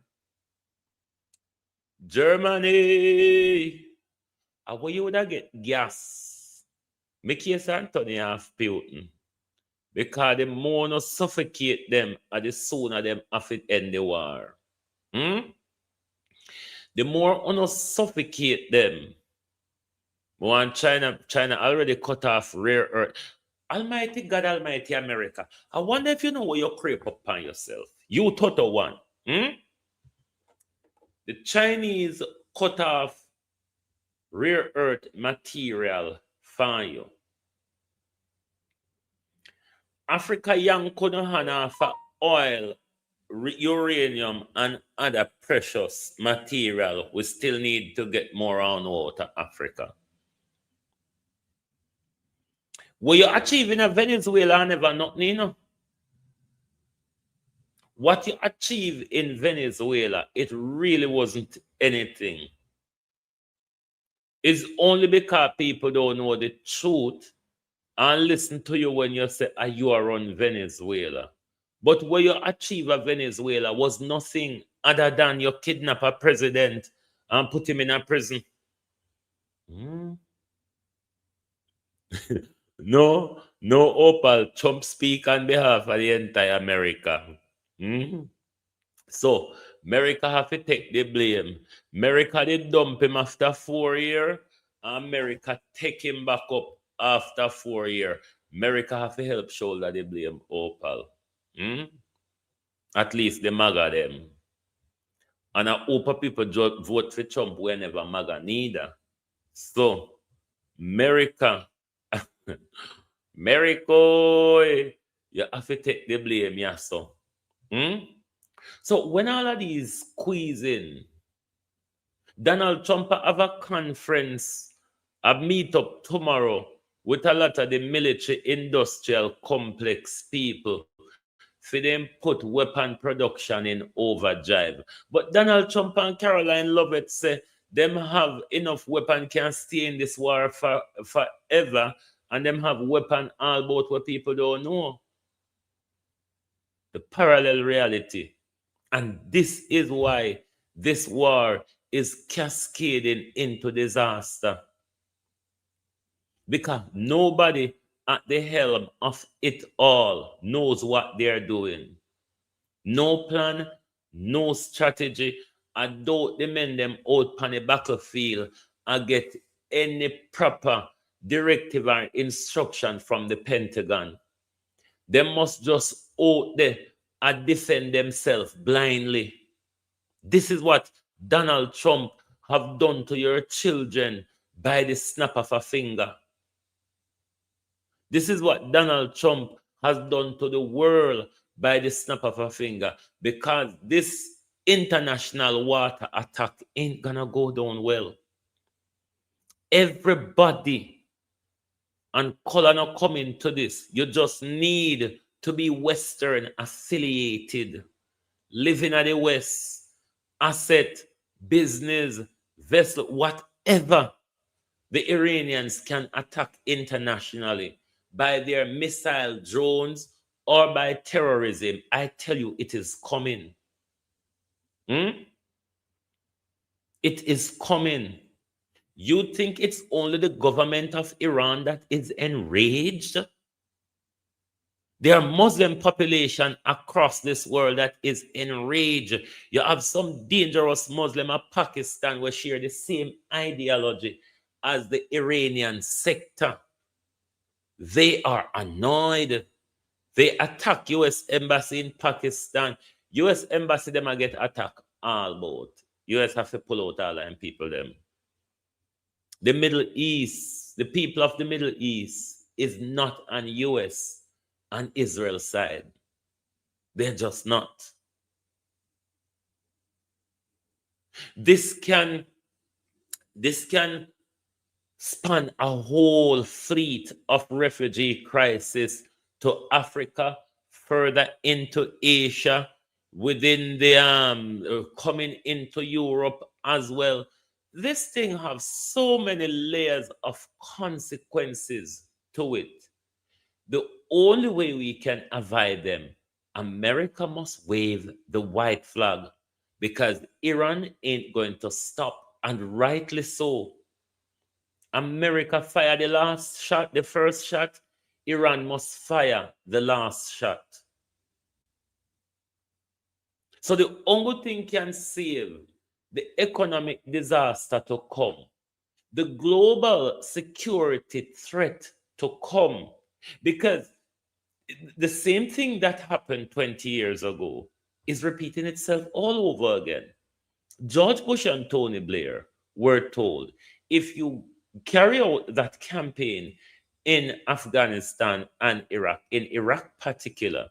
Speaker 4: Germany! How you would get gas? Make case Anthony off Putin. Because the more no suffocate them, and the sooner them have it end the war. The more no suffocate them. One China already cut off rare earth. Almighty God, Almighty America. I wonder if you know what you creep upon yourself. You total one. The Chinese cut off rare earth material for you. Africa young couldn't have oil, uranium, and other precious material. We still need to get more on water, Africa. What you achieve in Venezuela never nothing, you know. What you achieve in Venezuela, it really wasn't anything. It's only because people don't know the truth and listen to you when you say, you are on Venezuela. But what you achieve at Venezuela was nothing other than you kidnap a president and put him in a prison. No, Opal. Trump speak on behalf of the entire America. So, America have to take the blame. America did dump him after 4 years. America take him back up after 4 years. America have to help shoulder the blame, Opal. At least the MAGA them. And I hope people vote for Trump whenever MAGA neither. So, America, you have to take the blame, yeah, so. So when all of these squeeze in, Donald Trump have a conference, a meetup tomorrow with a lot of the military industrial complex people for them put weapon production in overdrive. But Donald Trump and Caroline Lovett say them have enough weapon can stay in this war forever, and them have weapon all about what people don't know. The parallel reality. And this is why this war is cascading into disaster. Because nobody at the helm of it all knows what they're doing. No plan, no strategy. I doubt the men them out on the battlefield and get any proper directive or instruction from the Pentagon. They must just out there and defend themselves blindly. This is what Donald Trump have done to your children by the snap of a finger. This is what Donald Trump has done to the world by the snap of a finger, because this international water attack ain't gonna go down well. Everybody and color not coming to this. You just need to be Western affiliated, living at the West, asset, business, vessel, whatever. The Iranians can attack internationally by their missile drones or by terrorism. I tell you, it is coming. It is coming. You think it's only the government of Iran that is enraged? There are Muslim population across this world that is enraged. You have some dangerous Muslim of Pakistan who share the same ideology as the Iranian sector. They are annoyed. They attack U.S. embassy in Pakistan. U.S. embassy them a get attacked all about. U.S. have to pull out all them people them. The Middle East, the people of the Middle East is not on U.S. and Israel side. They're just not. This can span a whole fleet of refugee crisis to Africa, further into Asia, within the coming into Europe as well. This thing has so many layers of consequences to it. The only way we can avoid them, America must wave the white flag, because Iran ain't going to stop, and rightly so. America fired the last shot, the first shot. Iran must fire the last shot. So the only thing can save the economic disaster to come, the global security threat to come, because the same thing that happened 20 years ago is repeating itself all over again. George Bush and Tony Blair were told, if you carry out that campaign in Afghanistan and Iraq, in Iraq particular,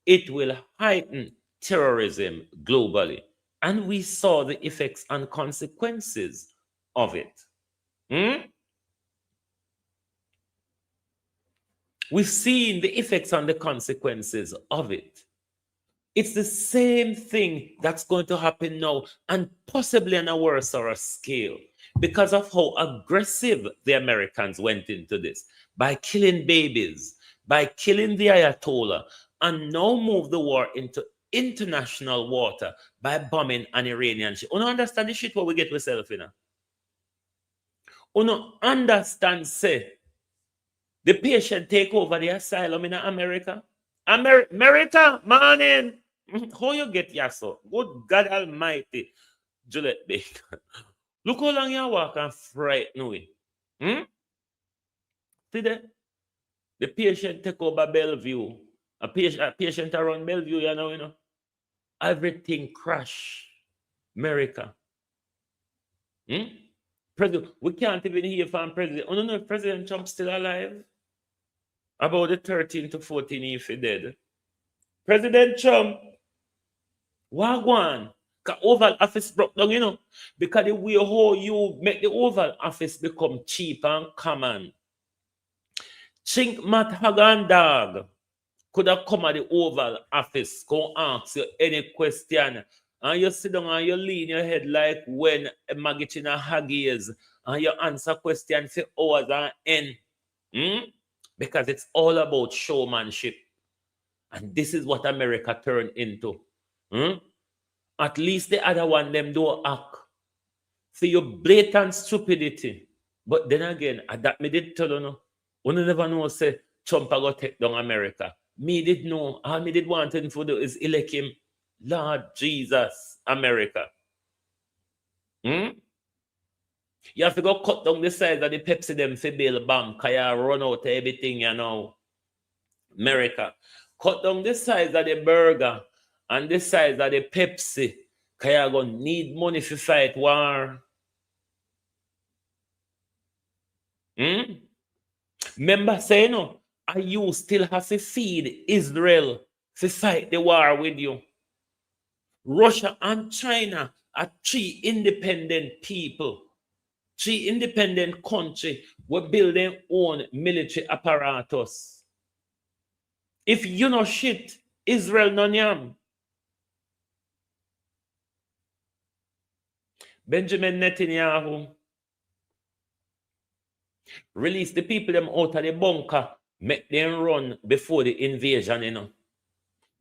Speaker 4: it will heighten terrorism globally. And we saw the effects and consequences of it. We've seen the effects and the consequences of it. It's the same thing that's going to happen now, and possibly on a worse or a scale, because of how aggressive the Americans went into this, by killing babies, by killing the Ayatollah, and now move the war into international water by bombing an Iranian ship. You don't understand the shit what we get ourselves in? You don't understand, say, the patient take over the asylum in America? America, morning. How you get yaso? Good God Almighty, Juliet Baker. Look how long you walk and frighten we. See that? The patient take over Bellevue. A patient around Bellevue, you know. Everything crash. America. President, we can't even hear from President. Oh, no, President Trump still alive. About the 13 to 14 if he dead. President Trump, wagwan, the Oval Office broke down, you know, because the way how you make the Oval Office become cheap and common. Chink Matt Hagan dog could have come at the Oval Office, go ask you any question, and you sit down and you lean your head like when a maggot in a haggies, and you answer questions for hours and end. Because it's all about showmanship. And this is what America turned into. At least the other one, them don't act. See your blatant stupidity. But then again, that me did tell you, no. You never know, say, Trump go take down America. Me did know. All me did want him to do is elect him. Lord Jesus, America. You have to go cut down the size of the Pepsi them for bail bomb, because you run out of everything, you know. America. Cut down the size of the burger and the size of the Pepsi, because you're going to need money to fight war. Remember saying, no, you still have to feed Israel to fight the war with you. Russia and China are three independent people. Three independent countries will build their own military apparatus. If you know shit, Israel no yam. Benjamin Netanyahu release the people them out of the bunker, make them run before the invasion, you know.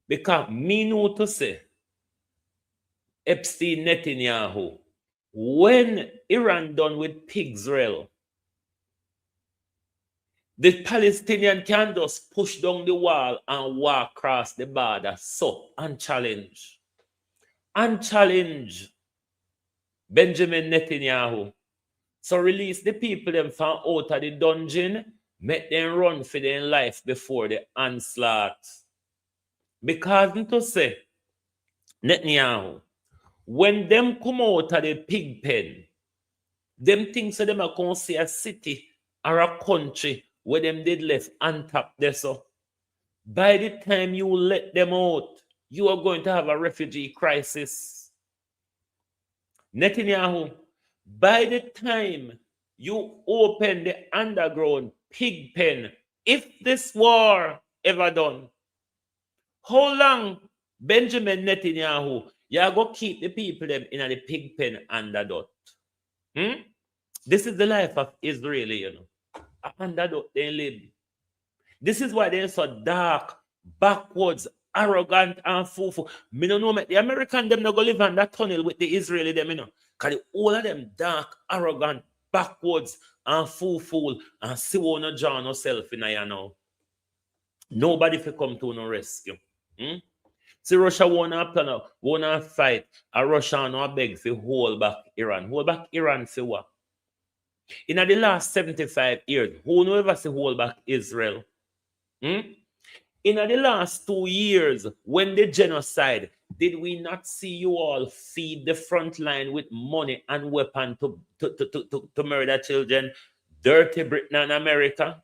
Speaker 4: Because me know to say, Epstein Netanyahu, when Iran done with Israel, the Palestinian can just push down the wall and walk across the border, so, and challenge. Benjamin Netanyahu. So release the people them from out of the dungeon, make them run for their life before the onslaught. Because to say, Netanyahu, when them come out of the pig pen, them think so them are going to see a city or a country where them did left on top there. So by the time you let them out, you are going to have a refugee crisis. Netanyahu, by the time you open the underground pig pen, if this war ever done, how long, Benjamin Netanyahu, you are going to keep the people them in the pig pen under dot? This is the life of Israeli, you know. Under dot they live. This is why they're so dark, backwards, arrogant, and fool. Me don't know, the American them not go live on that tunnel with the Israeli them, you know. Because all of them dark, arrogant, backwards, and fool, and see what no John yourself in you know. Nobody for come to no rescue. Hmm? See, Russia wanna fight. A Russia no beg for hold back Iran. Hold back Iran for what? In the last 75 years, who no ever say hold back Israel? Hmm? In the last 2 years, when the genocide, did we not see you all feed the front line with money and weapon to murder children? Dirty Britain and America.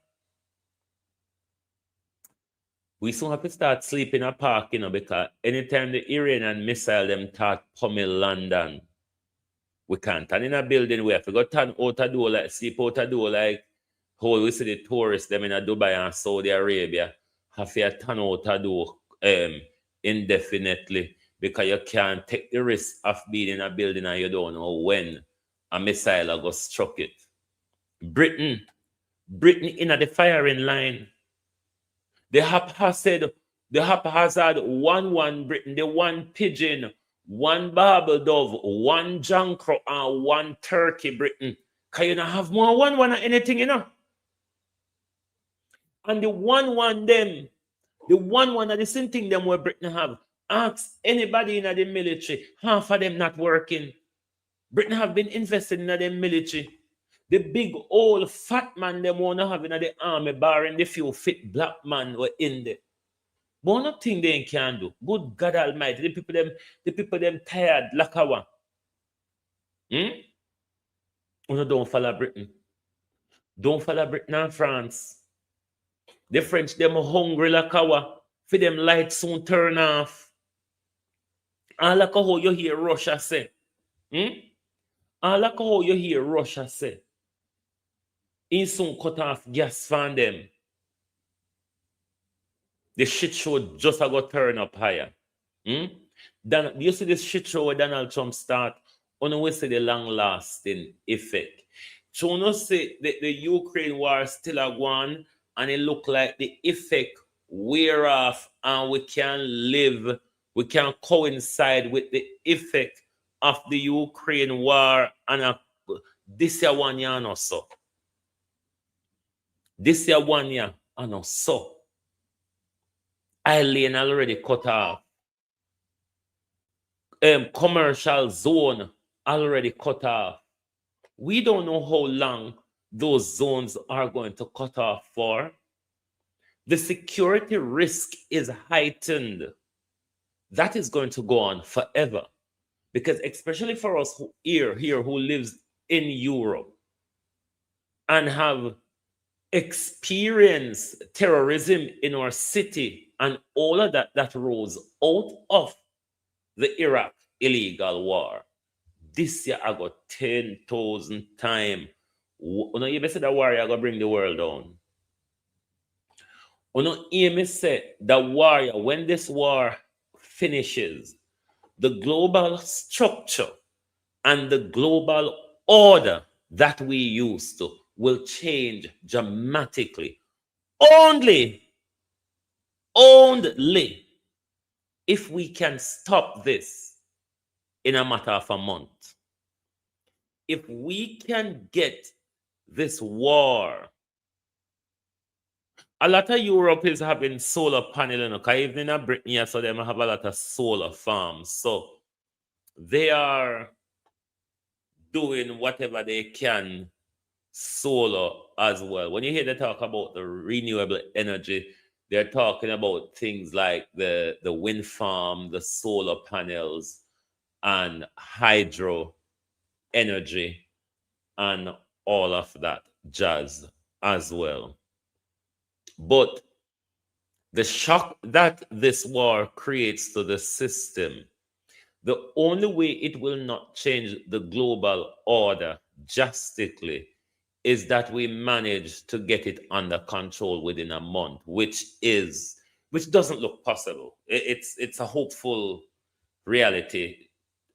Speaker 4: We soon have to start sleeping in a park, because anytime the Iranian missile them start pummel London, we can't turn in a building. We have to go turn out a door, like sleep out a door, like how we see the tourists them in a Dubai and Saudi Arabia have to turn out a door indefinitely, because you can't take the risk of being in a building and you don't know when a missile will go struck it. Britain in the firing line. The haphazard 1-1 Britain, the one pigeon, one barbel dove, one jankro, and one turkey Britain. Can you not have more 1-1 or anything, And the 1-1 them, the 1-1 are the same thing them where Britain have. Ask anybody in the military, half of them not working. Britain have been invested in the military. The big old fat man them wanna have in the army, barring the few fit black man were in there. But nothing they can do. Good God Almighty, the people them tired like our. Don't follow Britain. Don't follow Britain and France. The French them hungry like our. For them lights soon turn off. And like how you hear Russia say. And like how you hear Russia say. He soon cut off gas from them. The shit show just got turn up higher. Then you see this shit show where Donald Trump start, on we see the long-lasting effect. So you see the Ukraine war still a one, and it look like the effect wear off, and we can coincide with the effect of the Ukraine war and this year 1 year or so. This year 1 year and so. Island already cut off. Commercial zone already cut off. We don't know how long those zones are going to cut off for. The security risk is heightened. That is going to go on forever. Because especially for us here who lives in Europe and have experienced terrorism in our city and all of that rose out of the Iraq illegal war. This year I got 10,000 times. You say the war I gonna bring the world down. You say the war, when this war finishes, the global structure and the global order that we used to will change dramatically. Only if we can stop this in a matter of a month. If we can get this war, a lot of Europe is having solar panel, because even in Britain, so they have a lot of solar farms. So they are doing whatever they can solar as well. When you hear they talk about the renewable energy, they're talking about things like the wind farm, the solar panels, and hydro energy, and all of that jazz as well. But the shock that this war creates to the system, the only way it will not change the global order drastically is that we manage to get it under control within a month, which doesn't look possible. It's a hopeful reality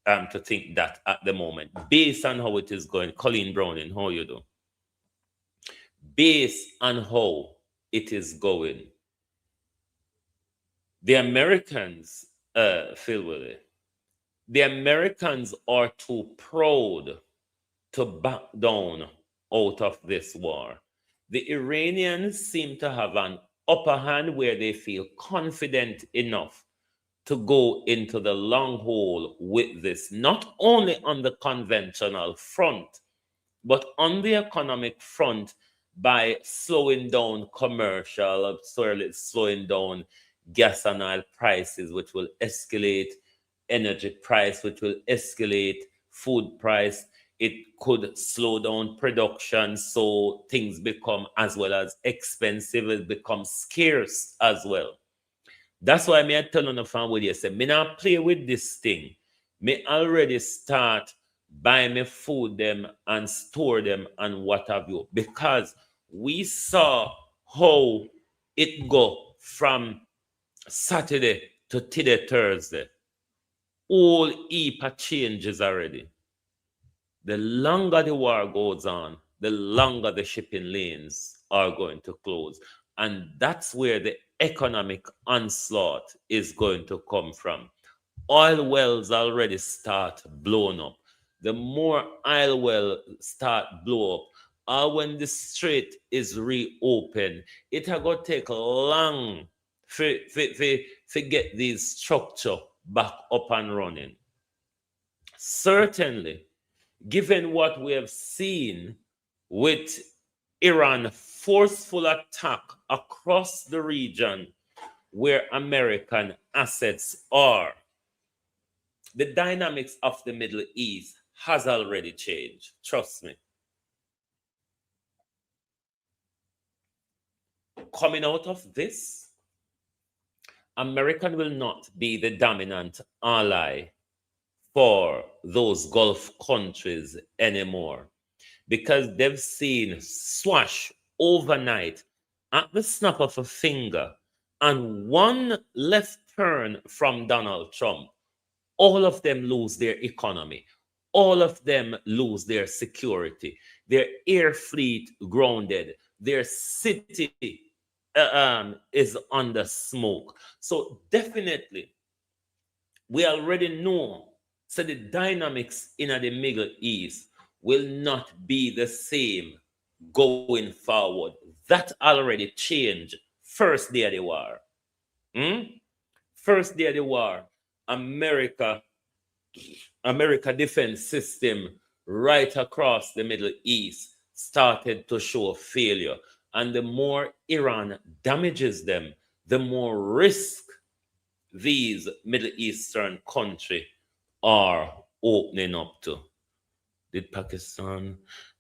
Speaker 4: to think that at the moment, based on how it is going. Colleen Browning, how you do? Based on how it is going, the Americans, Phil Willie, the Americans are too proud to back down out of this war. The Iranians seem to have an upper hand where they feel confident enough to go into the long haul with this, not only on the conventional front, but on the economic front by slowing down commercial, slowing down gas and oil prices, which will escalate energy price, which will escalate food price. It could slow down production, so things become as well as expensive, it becomes scarce as well. That's why me I tell on the family, I say, me not play with this thing. Me already start buy me food them and store them and what have you. Because we saw how it go from Saturday to today, Thursday. All heap changes already. The longer the war goes on, the longer the shipping lanes are going to close. And that's where the economic onslaught is going to come from. Oil wells already start blowing up. The more oil wells start blow up, or when the strait is reopened, it are going to take long for get these structure back up and running. Certainly, given what we have seen with Iran forceful attack across the region where American assets are, the dynamics of the Middle East has already changed. Trust me. Coming out of this, America will not be the dominant ally for those Gulf countries anymore, because they've seen swash overnight at the snap of a finger and one left turn from Donald Trump. All of them lose their economy. All of them lose their security. Their air fleet grounded. Their city is under smoke. So definitely, we already know. So the dynamics in the Middle East will not be the same going forward. That already changed first day of the war. First day of the war, America defense system right across the Middle East started to show failure. And the more Iran damages them, the more risk these Middle Eastern countries are opening up to. Did Pakistan?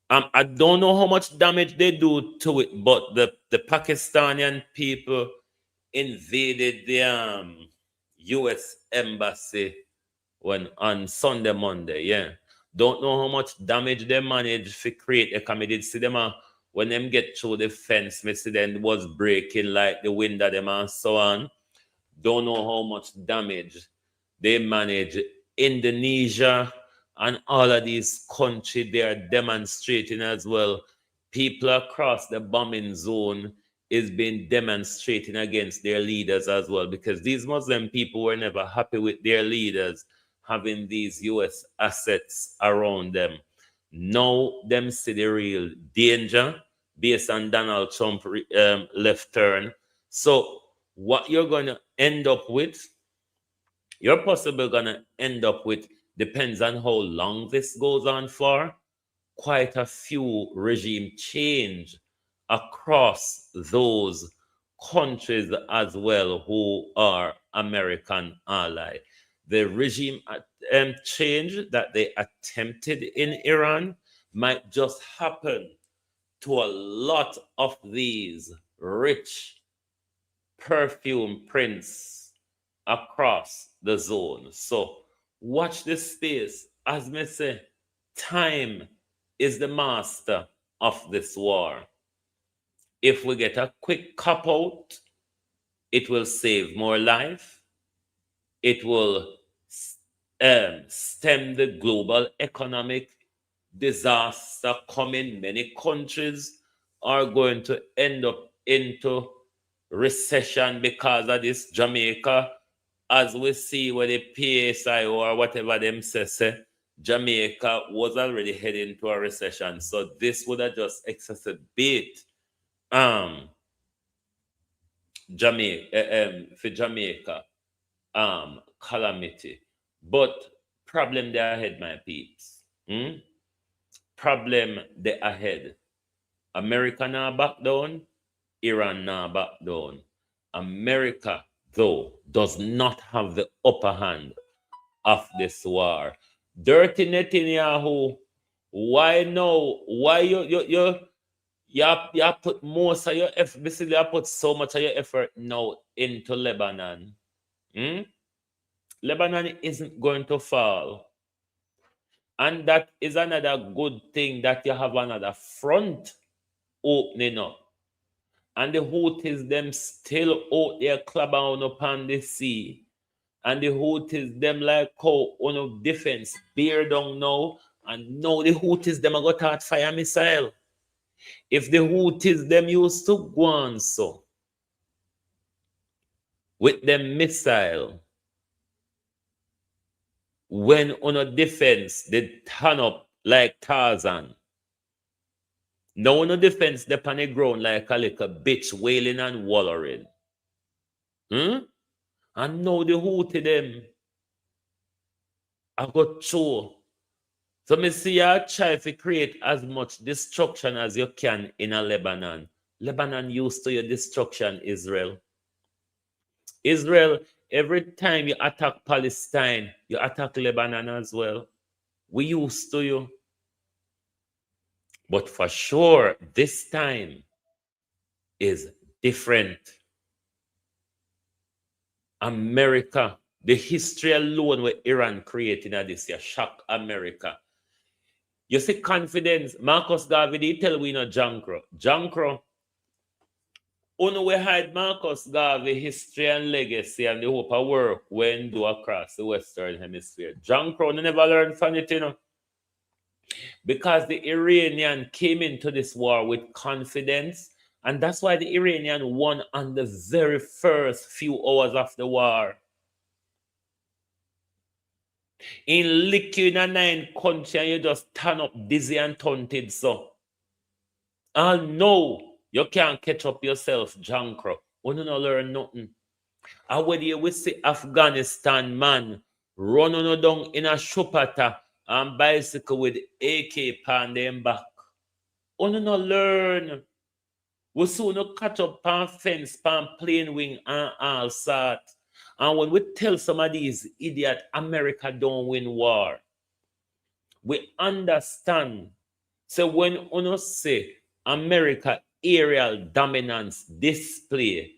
Speaker 4: I don't know how much damage they do to it, but the Pakistani people invaded the U.S. embassy on Sunday, Monday. Yeah, don't know how much damage they managed to create. I did see them when them get through the fence, me see them was breaking like the window them and so on. Don't know how much damage they managed. Indonesia and all of these countries, they are demonstrating as well. People across the bombing zone is been demonstrating against their leaders as well, because these Muslim people were never happy with their leaders having these U.S. assets around them. Now them see the real danger based on Donald Trump left turn. So what you're going to end up with, you're possibly going to end up with, depends on how long this goes on for, quite a few regime change across those countries as well who are American ally. The regime change that they attempted in Iran might just happen to a lot of these rich perfume prince across the zone. So watch this space. As me say, time is the master of this war. If we get a quick cop out, it will save more life. It will stem the global economic disaster coming. Many countries are going to end up into recession because of this. Jamaica, as we see with the PSI or whatever them say, Jamaica was already heading to a recession. So this would have just exacerbate Jamaica calamity. But problem there ahead, my peeps. Problem there ahead. America now back down, Iran now back down. America, though, does not have the upper hand of this war. Dirty Netanyahu, why no? Why you put most of your effort, basically you put so much of your effort now into Lebanon. Lebanon isn't going to fall. And that is another good thing, that you have another front opening up. And the Houthis them still out there clabbing upon the sea. And the Houthis them like how on of defense bear down now. And now the Houthis them are going to fire missile. If the Houthis them used to go on so with them missile, when on a defense they turn up like Tarzan. Now on a defense they on the ground like a little bitch wailing and wallowing. And now the Houthi them I got through. So me see you try to create as much destruction as you can in a Lebanon. Lebanon used to your destruction, Israel. Israel, every time you attack Palestine, you attack Lebanon as well. We used to you. But for sure, this time is different. America, the history alone with Iran creating this year shock America. You see confidence. Marcus Garvey, they tell we no Jankro. Jankro, only we hide Marcus Garvey history and legacy and the hope of work when do across the Western Hemisphere. Jankro never learned from it, you know. Because the Iranian came into this war with confidence, and that's why the Iranian won on the very first few hours of the war. In licking a 9 country and you just turn up dizzy and taunted so. And no, you can't catch up yourself, Jankro. We don't learn nothing. And when you will see Afghanistan man run on down in a shopata and bicycle with AK pan them back. We don't learn. We soon catch up pan fence, pan plane wing and all sort. And when we tell some of these idiots America don't win war, we understand. So when we say America aerial dominance display,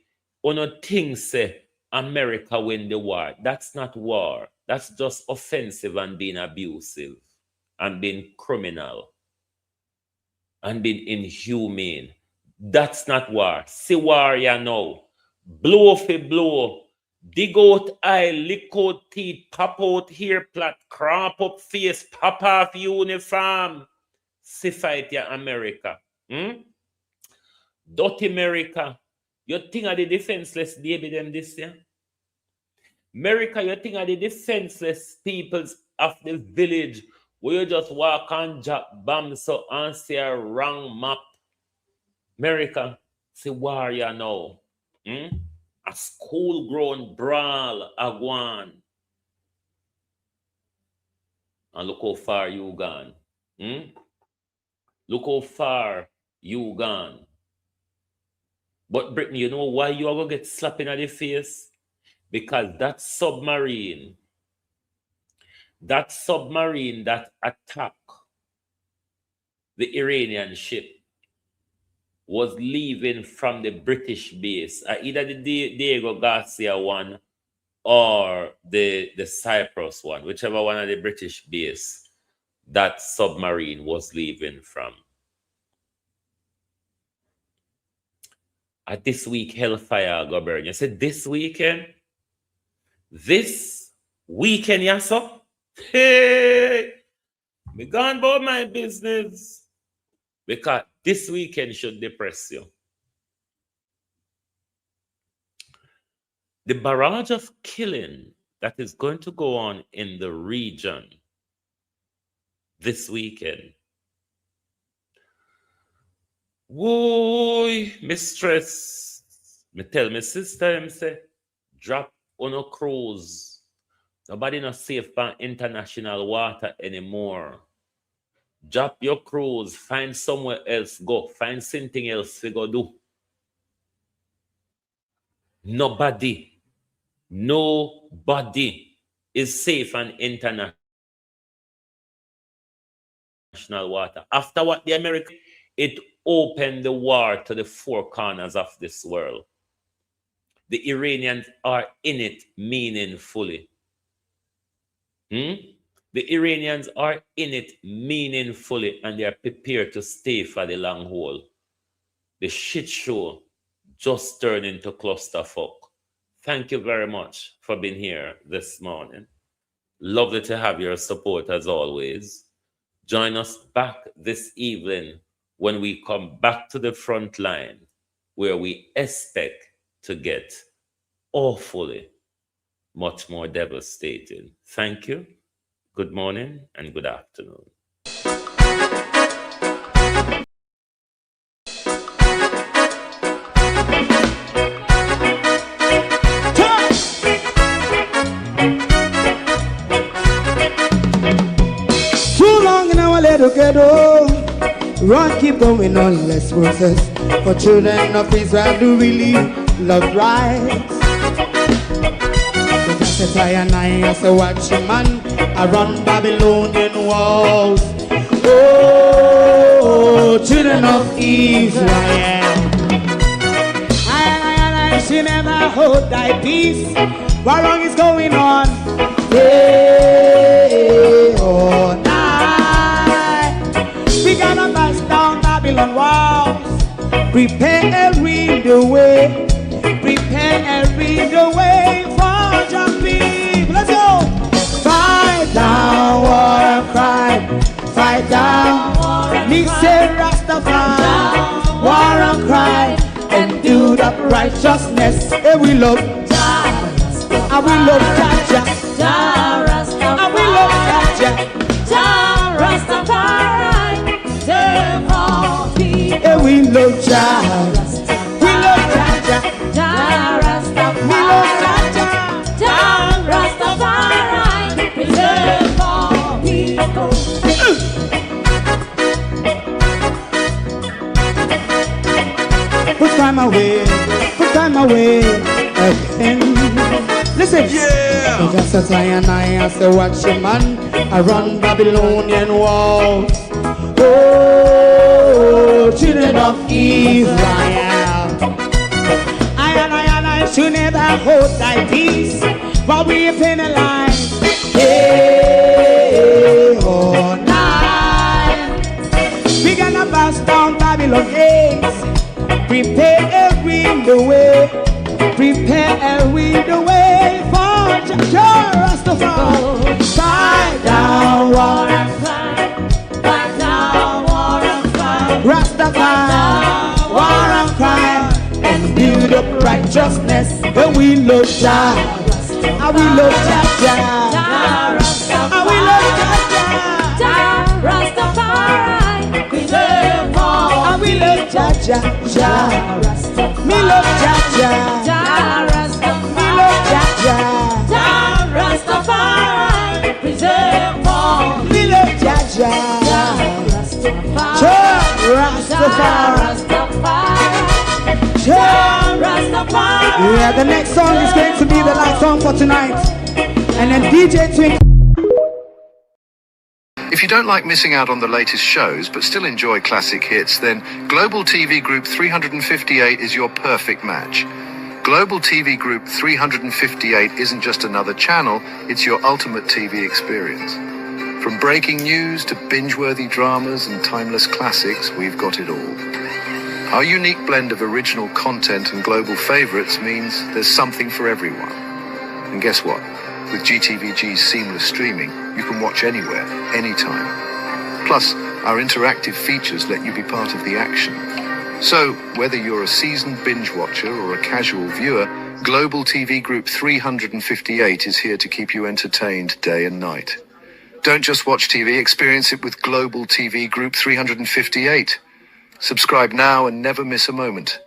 Speaker 4: we think say America win the war. That's not war. That's just offensive and being abusive and being criminal and being inhumane. That's not war. See war ya know. Blow for blow. Dig out eye, lick out teeth, pop out hair plait, crop up face, pop off uniform. See fight ya America. Dirty America. You think of the defenseless baby them this year? America, you think of the defenseless peoples of the village where you just walk and drop bombs so and see a wrong map. America, see war ya now. A school-grown brawl agwan. And look how far you gone. Look how far you gone. But Britain, you know why you are going to get slapped in the face? Because that submarine that attacked the Iranian ship was leaving from the British base, either the Diego Garcia one or the Cyprus one, whichever one of the British base that submarine was leaving from. At this week, hellfire go burn. You said this weekend? This weekend, yes, sir? Hey! Me gone about my business. Because this weekend should depress you. The barrage of killing that is going to go on in the region this weekend. Whoa, mistress. Me tell my sister, him say, drop on a cruise. Nobody not safe on international water anymore. Drop your cruise, find somewhere else go, find something else to go do. Nobody is safe on international water. After what the Americans, it opened the war to the four corners of this world. The Iranians are in it meaningfully. The Iranians are in it meaningfully, and they are prepared to stay for the long haul. The shit show just turned into clusterfuck. Thank you very much for being here this morning. Lovely to have your support as always. Join us back this evening when we come back to the front line, where we expect to get awfully much more devastating. Thank you. Good morning and good afternoon.
Speaker 3: Too long in our little ghetto, run keep going on less process. For children of Israel do really love rights. So just and I as a watching man, I run Babylonian walls. Oh, children of Israel, I should never hold thy peace. What wrong is going on? Day or night, we gonna bust down Babylon walls. Prepare every the way. Prepare every the way for jumping. Let's go. Fight down war and crime. Fight down war and crime. Say Rastafari. War and crime. And do that righteousness. And we love Jah. And we love Jah. Jah Rastafari. And we love Jah. Jah Rastafari. Save all people. And we love Jah. We love Jah. Jah Rastafari. We love Jah. Jah Rastafari. Preserve all people. Put time away again. Listen, yeah. Just as I and I as a watching man, I run Babylonian walls. Oh, children of Israel, I should never hold thy peace while we penalize day or night. We gonna bust down Babylon gates. Prepare every the way. Prepare every the way for Jah Rastafari. Fight down war and crime. Fight down war and crime. Rastafari, war and crime, and build up righteousness. And we love Jah, and we love Jah, and we love Jah, Rastafari. Preserve all, and we love Jah, me love Jah, Rastafari. Me love Jah, Rastafari. Preserve all, me love Jah, Rastafari. Yeah, the next song is going to be the last song for tonight. And then DJ Twink.
Speaker 1: If you don't like missing out on the latest shows but still enjoy classic hits, then Global TV Group 358 is your perfect match. Global TV Group 358 isn't just another channel, it's your ultimate TV experience. From breaking news to binge-worthy dramas and timeless classics, we've got it all. Our unique blend of original content and global favorites means there's something for everyone. And guess what? With GTVG's seamless streaming, you can watch anywhere, anytime. Plus, our interactive features let you be part of the action. So, whether you're a seasoned binge watcher or a casual viewer, Global TV Group 358 is here to keep you entertained day and night. Don't just watch TV, experience it with Global TV Group 358. Subscribe now and never miss a moment.